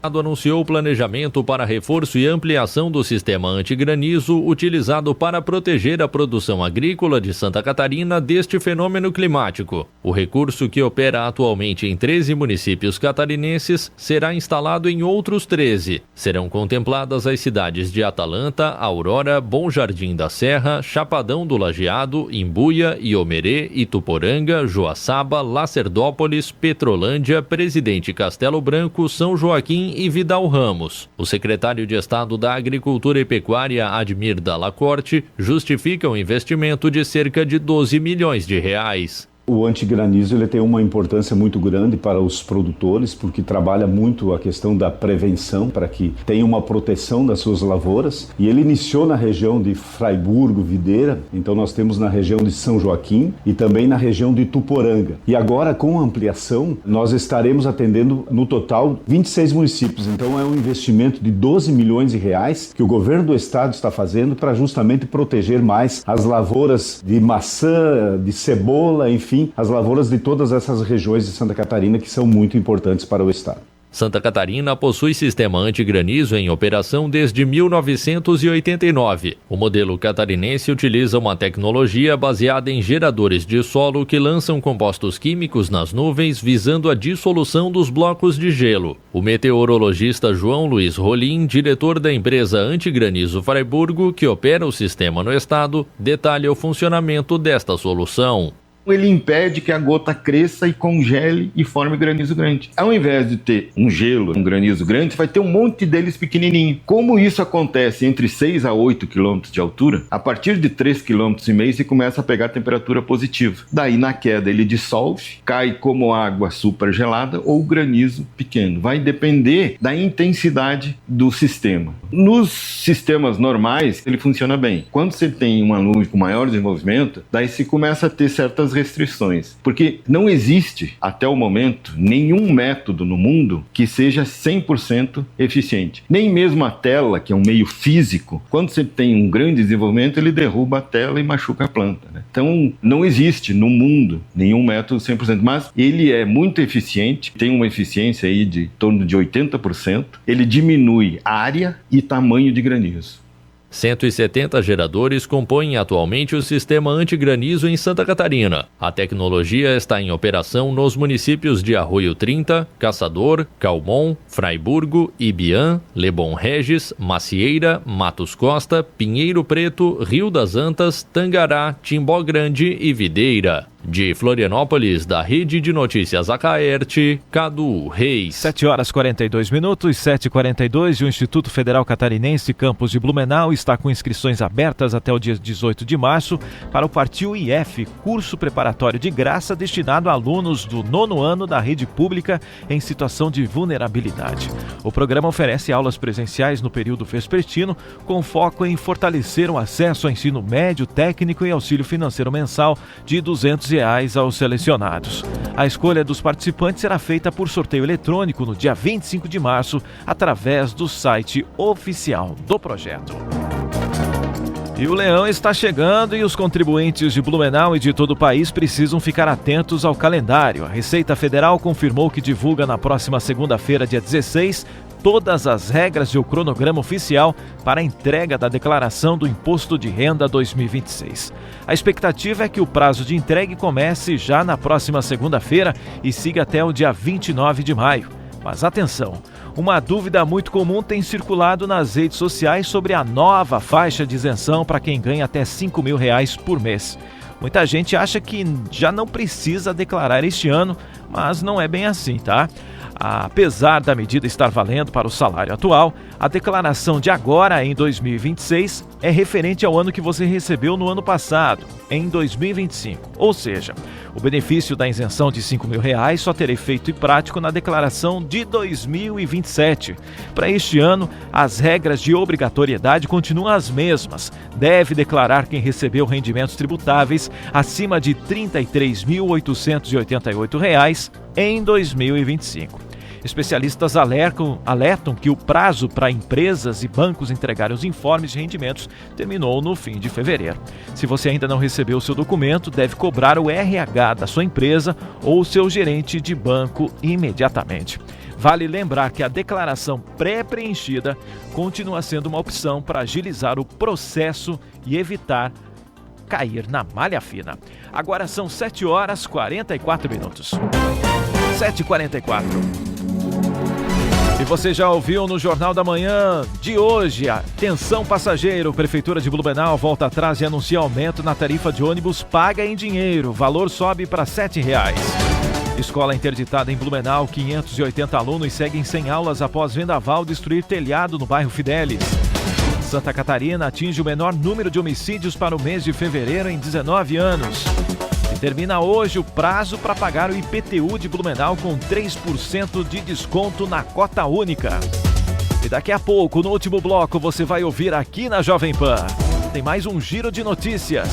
anunciou o planejamento para reforço e ampliação do sistema antigranizo utilizado para proteger a produção agrícola de Santa Catarina deste fenômeno climático. O recurso, que opera atualmente em 13 municípios catarinenses, será instalado em outros 13. Serão contempladas as cidades de Atalanta, Aurora, Bom Jardim da Serra, Chapadão do Lajeado, Imbuia, Iomerê, Ituporanga, Joaçaba, Lacerdópolis, Petrolândia, Presidente Castelo Branco, São Joaquim e Vidal Ramos. O secretário de Estado da Agricultura e Pecuária, Admir Dalla Corte, justifica um investimento de cerca de 12 milhões de reais. O antigranizo ele tem uma importância muito grande para os produtores, porque trabalha muito a questão da prevenção, para que tenha uma proteção das suas lavouras. E ele iniciou na região de Fraiburgo, Videira, então nós temos na região de São Joaquim e também na região de Ituporanga. E agora, com a ampliação, nós estaremos atendendo no total 26 municípios. Então é um investimento de 12 milhões de reais que o governo do estado está fazendo para justamente proteger mais as lavouras de maçã, de cebola, enfim, as lavouras de todas essas regiões de Santa Catarina que são muito importantes para o estado. Santa Catarina possui sistema antigranizo em operação desde 1989. O modelo catarinense utiliza uma tecnologia baseada em geradores de solo que lançam compostos químicos nas nuvens visando a dissolução dos blocos de gelo. O meteorologista João Luiz Rolim, diretor da empresa Antigranizo Fraiburgo, que opera o sistema no estado, detalha o funcionamento desta solução. Ele impede que a gota cresça e congele e forme granizo grande. Ao invés de ter um gelo, um granizo grande, você vai ter um monte deles pequenininho. Como isso acontece entre 6 a 8 km de altura, a partir de 3,5 km você começa a pegar temperatura positiva. Daí na queda ele dissolve, cai como água super gelada ou granizo pequeno. Vai depender da intensidade do sistema. Nos sistemas normais ele funciona bem. Quando você tem uma nuvem com maior desenvolvimento, daí se começa a ter certas restrições, porque não existe, até o momento, nenhum método no mundo que seja 100% eficiente. Nem mesmo a tela, que é um meio físico, quando você tem um grande desenvolvimento, ele derruba a tela e machuca a planta, né? Então, não existe no mundo nenhum método 100%, mas ele é muito eficiente, tem uma eficiência aí de em torno de 80%, ele diminui área e tamanho de granizo. 170 geradores compõem atualmente o sistema antigranizo em Santa Catarina. A tecnologia está em operação nos municípios de Arroio 30, Caçador, Calmon, Fraiburgo, Ibiã, Lebon Regis, Macieira, Matos Costa, Pinheiro Preto, Rio das Antas, Tangará, Timbó Grande e Videira. De Florianópolis, da Rede de Notícias Acaerte, Cadu Reis. 7h42, 7h42, e o Instituto Federal Catarinense Campus de Blumenau está com inscrições abertas até o dia 18 de março para o Partiu IF, curso preparatório de graça destinado a alunos do 9º ano da rede pública em situação de vulnerabilidade. O programa oferece aulas presenciais no período vespertino, com foco em fortalecer o acesso ao ensino médio, técnico e auxílio financeiro mensal de R$200 aos selecionados. A escolha dos participantes será feita por sorteio eletrônico no dia 25 de março, através do site oficial do projeto. E o leão está chegando e os contribuintes de Blumenau e de todo o país precisam ficar atentos ao calendário. A Receita Federal confirmou que divulga na próxima segunda-feira, dia 16, todas as regras e o cronograma oficial para a entrega da declaração do Imposto de Renda 2026. A expectativa é que o prazo de entrega comece já na próxima segunda-feira e siga até o dia 29 de maio. Mas atenção, uma dúvida muito comum tem circulado nas redes sociais sobre a nova faixa de isenção para quem ganha até R$5.000 por mês. Muita gente acha que já não precisa declarar este ano, mas não é bem assim, tá? Apesar da medida estar valendo para o salário atual, a declaração de agora, em 2026, é referente ao ano que você recebeu no ano passado, em 2025. Ou seja, o benefício da isenção de R$5.000 só terá efeito prático na declaração de 2027. Para este ano, as regras de obrigatoriedade continuam as mesmas. Deve declarar quem recebeu rendimentos tributáveis acima de R$ 33.888 em 2025. Especialistas alertam que o prazo para empresas e bancos entregarem os informes de rendimentos terminou no fim de fevereiro. Se você ainda não recebeu o seu documento, deve cobrar o RH da sua empresa ou seu gerente de banco imediatamente. Vale lembrar que a declaração pré-preenchida continua sendo uma opção para agilizar o processo e evitar cair na malha fina. Agora são 7h44. 7h44. E você já ouviu no Jornal da Manhã de hoje, atenção passageiro, Prefeitura de Blumenau volta atrás e anuncia aumento na tarifa de ônibus paga em dinheiro, valor sobe para R$ 7,00. Escola interditada em Blumenau, 580 alunos seguem sem aulas após vendaval destruir telhado no bairro Fidelis. Santa Catarina atinge o menor número de homicídios para o mês de fevereiro em 19 anos. E termina hoje o prazo para pagar o IPTU de Blumenau com 3% de desconto na cota única. E daqui a pouco, no último bloco, você vai ouvir aqui na Jovem Pan. Tem mais um giro de notícias.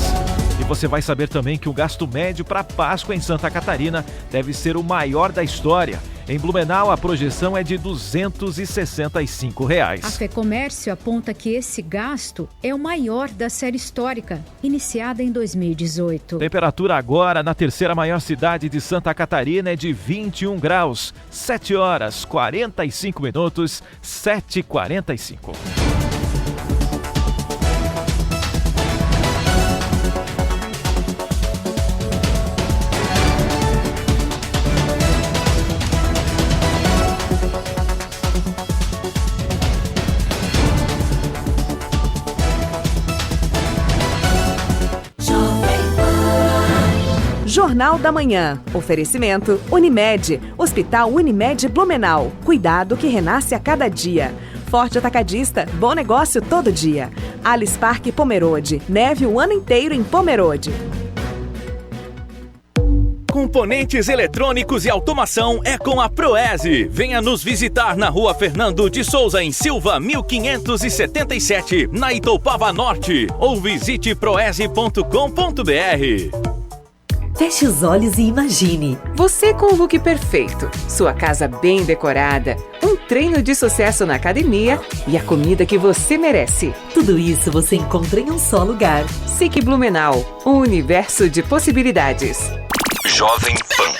E você vai saber também que o gasto médio para Páscoa em Santa Catarina deve ser o maior da história. Em Blumenau, a projeção é de R$ 265. A FEComércio aponta que esse gasto é o maior da série histórica, iniciada em 2018. Temperatura agora na terceira maior cidade de Santa Catarina é de 21 graus. 7h45, 7h45. Jornal da Manhã. Oferecimento Unimed. Hospital Unimed Blumenau. Cuidado que renasce a cada dia. Forte Atacadista. Bom negócio todo dia. Alice Parque Pomerode. Neve o ano inteiro em Pomerode. Componentes eletrônicos e automação é com a Proese. Venha nos visitar na Rua Fernando de Souza, em Silva, 1577, na Itoupava Norte. Ou visite proese.com.br. Feche os olhos e imagine. Você com o look perfeito, sua casa bem decorada, um treino de sucesso na academia e a comida que você merece. Tudo isso você encontra em um só lugar. SIC Blumenau, um universo de possibilidades. Jovem Pan.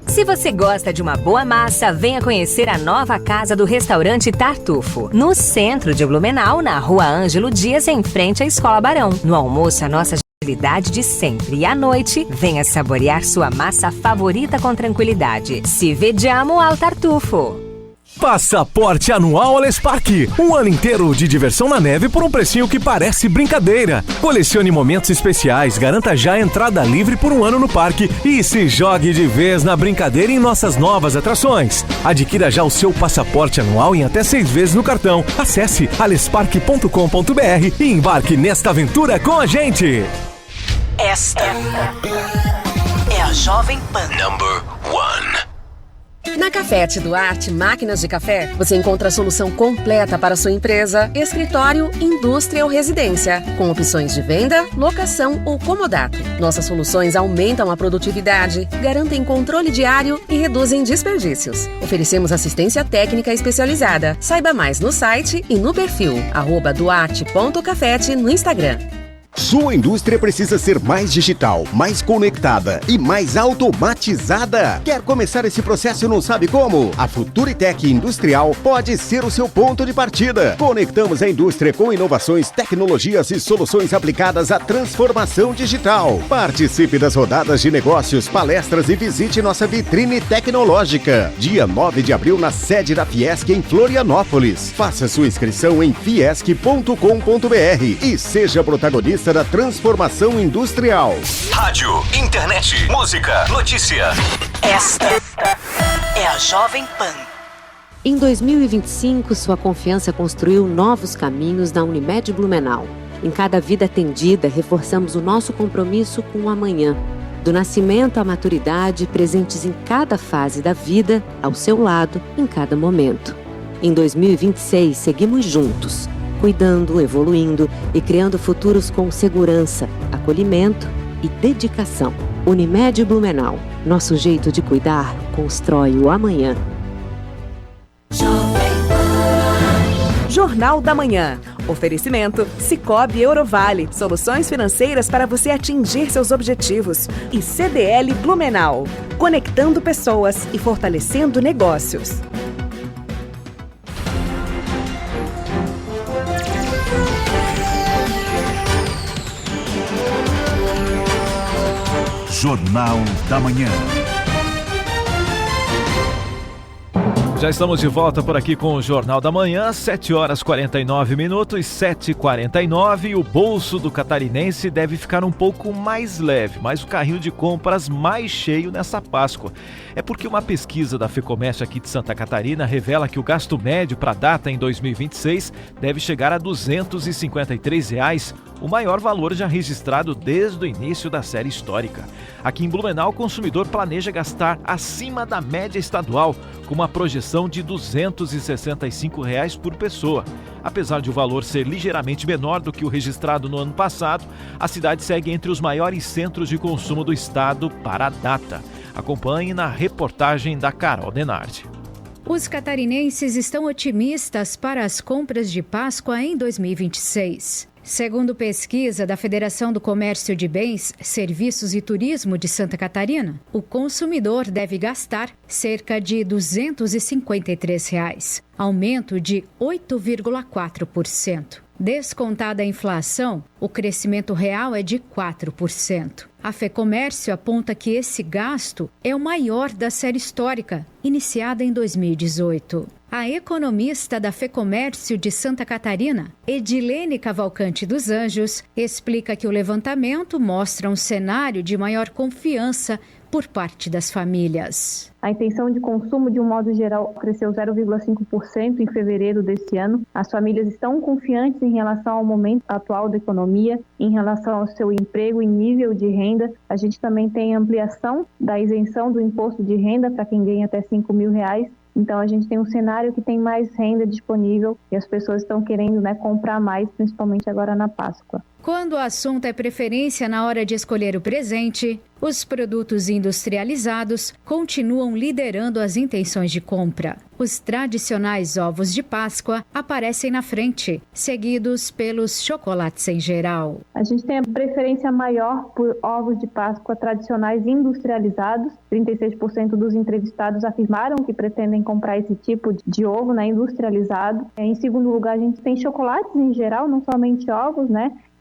Se você gosta de uma boa massa, venha conhecer a nova casa do restaurante Tartufo, no centro de Blumenau, na Rua Ângelo Dias, em frente à Escola Barão. No almoço, a nossa agilidade de sempre, e à noite, venha saborear sua massa favorita com tranquilidade. Se vediamo al Tartufo. Passaporte anual Alespark. Um ano inteiro de diversão na neve por um precinho que parece brincadeira. Colecione momentos especiais, garanta já a entrada livre por um ano no parque e se jogue de vez na brincadeira em nossas novas atrações. Adquira já o seu passaporte anual em até 6 vezes no cartão. Acesse alespark.com.br e embarque nesta aventura com a gente. Esta é a Jovem Pan. Number 1. Na Cafete Duarte Máquinas de Café, você encontra a solução completa para sua empresa, escritório, indústria ou residência, com opções de venda, locação ou comodato. Nossas soluções aumentam a produtividade, garantem controle diário e reduzem desperdícios. Oferecemos assistência técnica especializada. Saiba mais no site e no perfil @duarte.cafete no Instagram. Sua indústria precisa ser mais digital, mais conectada e mais automatizada. Quer começar esse processo e não sabe como? A Futuritec Industrial pode ser o seu ponto de partida. Conectamos a indústria com inovações, tecnologias e soluções aplicadas à transformação digital. Participe das rodadas de negócios, palestras e visite nossa vitrine tecnológica. Dia 9 de abril na sede da Fiesc em Florianópolis. Faça sua inscrição em fiesc.com.br e seja protagonista da transformação industrial. Rádio, internet, música, notícia. Esta é a Jovem Pan. Em 2025, sua confiança construiu novos caminhos na Unimed Blumenau. Em cada vida atendida, reforçamos o nosso compromisso com o amanhã. Do nascimento à maturidade, presentes em cada fase da vida, ao seu lado, em cada momento. Em 2026, seguimos juntos, cuidando, evoluindo e criando futuros com segurança, acolhimento e dedicação. Unimed Blumenau. Nosso jeito de cuidar constrói o amanhã. Jornal da Manhã. Oferecimento Sicoob Eurovale, soluções financeiras para você atingir seus objetivos. E CDL Blumenau, conectando pessoas e fortalecendo negócios. Jornal da Manhã. Já estamos de volta por aqui com o Jornal da Manhã, 7 horas 49 minutos, 7h49. E o bolso do catarinense deve ficar um pouco mais leve, mas o carrinho de compras mais cheio nessa Páscoa. É porque uma pesquisa da FEComércio aqui de Santa Catarina revela que o gasto médio para a data em 2026 deve chegar a R$ 253, o maior valor já registrado desde o início da série histórica. Aqui em Blumenau, o consumidor planeja gastar acima da média estadual, com uma projeção de R$ 265 por pessoa. Apesar de o valor ser ligeiramente menor do que o registrado no ano passado, a cidade segue entre os maiores centros de consumo do estado para a data. Acompanhe na reportagem da Carol Denardi. Os catarinenses estão otimistas para as compras de Páscoa em 2026. Segundo pesquisa da Federação do Comércio de Bens, Serviços e Turismo de Santa Catarina, o consumidor deve gastar cerca de R$ 253, aumento de 8,4%. Descontada a inflação, o crescimento real é de 4%. A FEComércio aponta que esse gasto é o maior da série histórica, iniciada em 2018. A economista da FEComércio de Santa Catarina, Edilene Cavalcante dos Anjos, explica que o levantamento mostra um cenário de maior confiança por parte das famílias. A intenção de consumo, de um modo geral, cresceu 0,5% em fevereiro desse ano. As famílias estão confiantes em relação ao momento atual da economia, em relação ao seu emprego e nível de renda. A gente também tem ampliação da isenção do imposto de renda para quem ganha até R$ 5.000. Então, a gente tem um cenário que tem mais renda disponível e as pessoas estão querendo, comprar mais, principalmente agora na Páscoa. Quando o assunto é preferência na hora de escolher o presente, os produtos industrializados continuam liderando as intenções de compra. Os tradicionais ovos de Páscoa aparecem na frente, seguidos pelos chocolates em geral. A gente tem a preferência maior por ovos de Páscoa tradicionais industrializados. 36% dos entrevistados afirmaram que pretendem comprar esse tipo de ovo, industrializado. Em segundo lugar, a gente tem chocolates em geral, não somente ovos,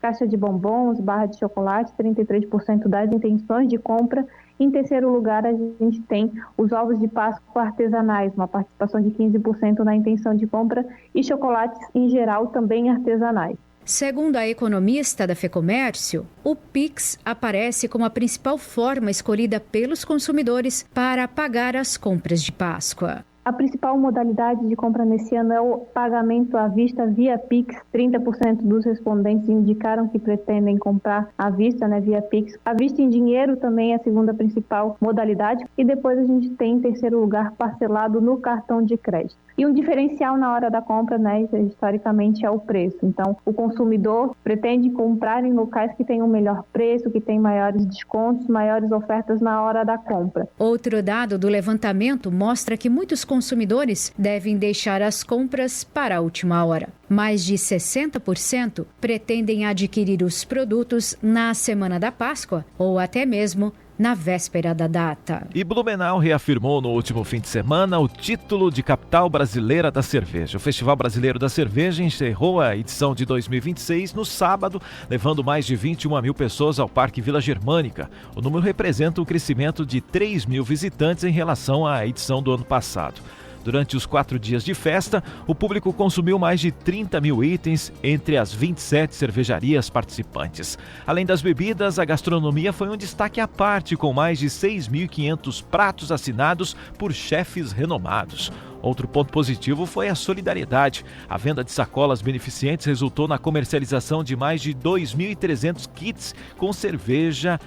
Caixa de bombons, barra de chocolate, 33% das intenções de compra. Em terceiro lugar, a gente tem os ovos de Páscoa artesanais, uma participação de 15% na intenção de compra, e chocolates em geral também artesanais. Segundo a economista da FEComércio, o Pix aparece como a principal forma escolhida pelos consumidores para pagar as compras de Páscoa. A principal modalidade de compra nesse ano é o pagamento à vista via Pix. 30% dos respondentes indicaram que pretendem comprar à vista, via Pix. A vista em dinheiro também é a segunda principal modalidade. E depois a gente tem, em terceiro lugar, parcelado no cartão de crédito. E um diferencial na hora da compra, historicamente, é o preço. Então, o consumidor pretende comprar em locais que têm um melhor preço, que têm maiores descontos, maiores ofertas na hora da compra. Outro dado do levantamento mostra que muitos consumidores devem deixar as compras para a última hora. Mais de 60% pretendem adquirir os produtos na semana da Páscoa ou até mesmo na véspera da data. E Blumenau reafirmou no último fim de semana o título de capital brasileira da cerveja. O Festival Brasileiro da Cerveja encerrou a edição de 2026 no sábado, levando mais de 21 mil pessoas ao Parque Vila Germânica. O número representa um crescimento de 3 mil visitantes em relação à edição do ano passado. Durante os 4 dias de festa, o público consumiu mais de 30 mil itens entre as 27 cervejarias participantes. Além das bebidas, a gastronomia foi um destaque à parte, com mais de 6.500 pratos assinados por chefes renomados. Outro ponto positivo foi a solidariedade. A venda de sacolas beneficentes resultou na comercialização de mais de 2.300 kits com cerveja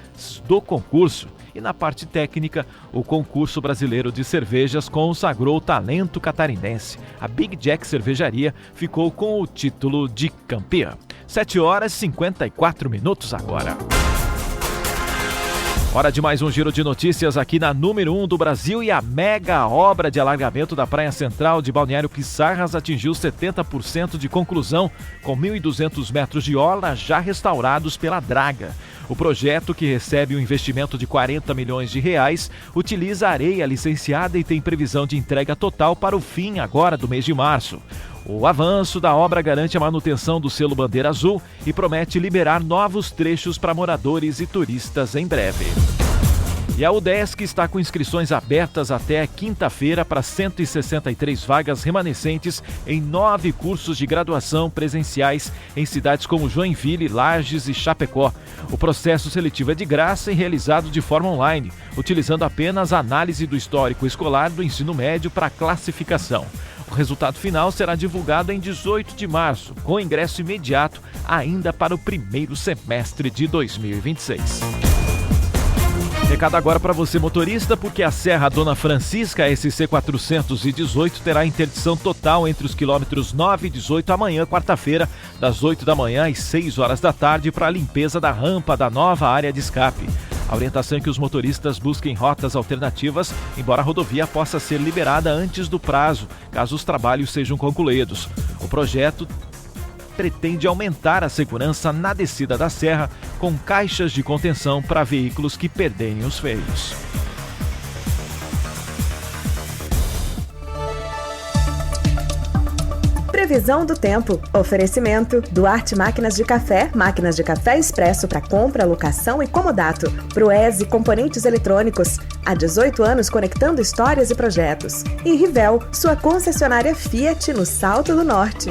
do concurso. E na parte técnica, o concurso brasileiro de cervejas consagrou o talento catarinense. A Big Jack Cervejaria ficou com o título de campeã. 7 horas e 54 minutos agora. Hora de mais um giro de notícias aqui na número 1 do Brasil, e a mega obra de alargamento da Praia Central de Balneário Pissarras atingiu 70% de conclusão, com 1.200 metros de orla já restaurados pela Draga. O projeto, que recebe um investimento de 40 milhões de reais, utiliza areia licenciada e tem previsão de entrega total para o fim agora do mês de março. O avanço da obra garante a manutenção do selo Bandeira Azul e promete liberar novos trechos para moradores e turistas em breve. E a UDESC está com inscrições abertas até quinta-feira para 163 vagas remanescentes em 9 cursos de graduação presenciais em cidades como Joinville, Lages e Chapecó. O processo seletivo é de graça e realizado de forma online, utilizando apenas a análise do histórico escolar do ensino médio para classificação. O resultado final será divulgado em 18 de março, com ingresso imediato ainda para o primeiro semestre de 2026. Recado agora para você, motorista, porque a Serra Dona Francisca SC 418 terá interdição total entre os quilômetros 9 e 18 amanhã, quarta-feira, das 8 da manhã às 6 horas da tarde, para a limpeza da rampa da nova área de escape. A orientação é que os motoristas busquem rotas alternativas, embora a rodovia possa ser liberada antes do prazo, caso os trabalhos sejam concluídos. O projeto pretende aumentar a segurança na descida da serra, com caixas de contenção para veículos que perderem os freios. Previsão do tempo. Oferecimento: Duarte Máquinas de Café Expresso para compra, locação e comodato. Proese Componentes Eletrônicos. Há 18 anos conectando histórias e projetos. E Rivel, sua concessionária Fiat no Salto do Norte.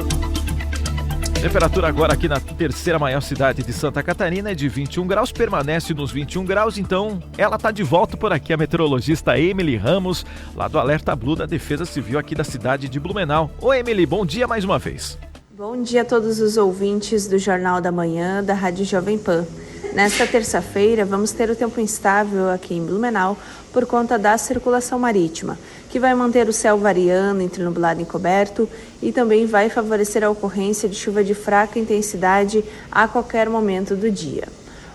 Temperatura agora aqui na terceira maior cidade de Santa Catarina é de 21 graus, permanece nos 21 graus, então ela está de volta por aqui, a meteorologista Emily Ramos, lá do Alerta Blue da Defesa Civil aqui da cidade de Blumenau. Oi, Emily, bom dia mais uma vez. Bom dia a todos os ouvintes do Jornal da Manhã da Rádio Jovem Pan. Nesta terça-feira vamos ter o tempo instável aqui em Blumenau por conta da circulação marítima, que vai manter o céu variando entre nublado e encoberto e também vai favorecer a ocorrência de chuva de fraca intensidade a qualquer momento do dia.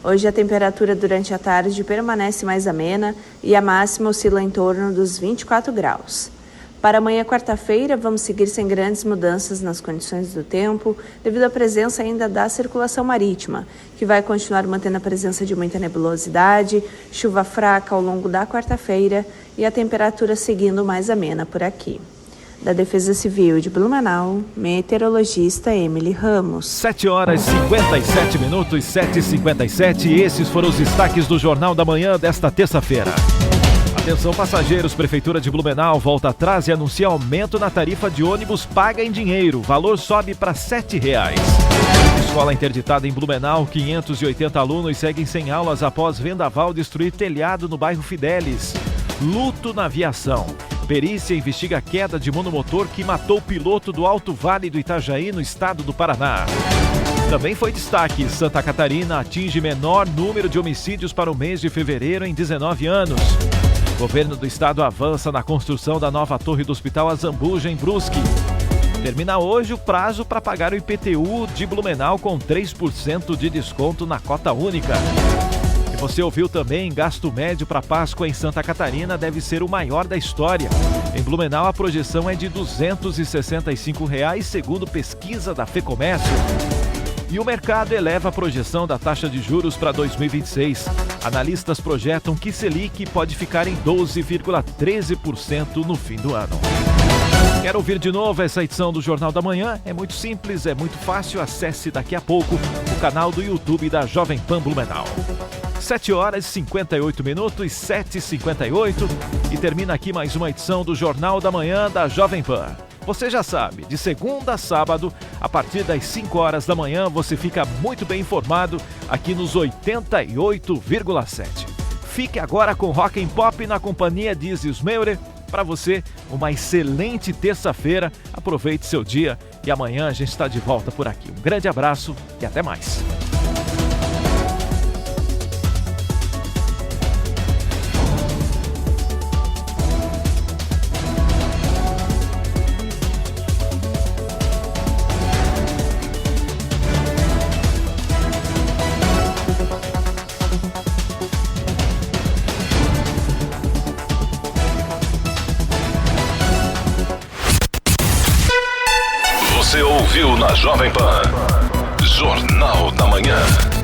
Hoje a temperatura durante a tarde permanece mais amena e a máxima oscila em torno dos 24 graus. Para amanhã, quarta-feira, vamos seguir sem grandes mudanças nas condições do tempo, devido à presença ainda da circulação marítima, que vai continuar mantendo a presença de muita nebulosidade, chuva fraca ao longo da quarta-feira e a temperatura seguindo mais amena por aqui. Da Defesa Civil de Blumenau, meteorologista Emily Ramos. 7 horas e 57 minutos, 7h57, e esses foram os destaques do Jornal da Manhã desta terça-feira. Atenção, passageiros, Prefeitura de Blumenau volta atrás e anuncia aumento na tarifa de ônibus paga em dinheiro. Valor sobe para R$ 7,00. Escola interditada em Blumenau, 580 alunos seguem sem aulas após vendaval destruir telhado no bairro Fidelis. Luto na aviação. Perícia investiga a queda de monomotor que matou o piloto do Alto Vale do Itajaí, no estado do Paraná. Também foi destaque: Santa Catarina atinge menor número de homicídios para o mês de fevereiro em 19 anos. O governo do estado avança na construção da nova torre do Hospital Azambuja, em Brusque. Termina hoje o prazo para pagar o IPTU de Blumenau com 3% de desconto na cota única. E você ouviu também: gasto médio para Páscoa em Santa Catarina deve ser o maior da história. Em Blumenau, a projeção é de R$ 265, segundo pesquisa da FEComércio. E o mercado eleva a projeção da taxa de juros para 2026. Analistas projetam que Selic pode ficar em 12,13% no fim do ano. Quer ouvir de novo essa edição do Jornal da Manhã? É muito simples, é muito fácil. Acesse daqui a pouco o canal do YouTube da Jovem Pan Blumenau. 7 horas e 58 minutos, 7h58, e termina aqui mais uma edição do Jornal da Manhã da Jovem Pan. Você já sabe, de segunda a sábado, a partir das 5 horas da manhã, você fica muito bem informado aqui nos 88,7. Fique agora com Rock and Pop na companhia de Isis Meurer. Para você, uma excelente terça-feira. Aproveite seu dia e amanhã a gente está de volta por aqui. Um grande abraço e até mais. ouviu na Jovem Pan. Jornal da Manhã.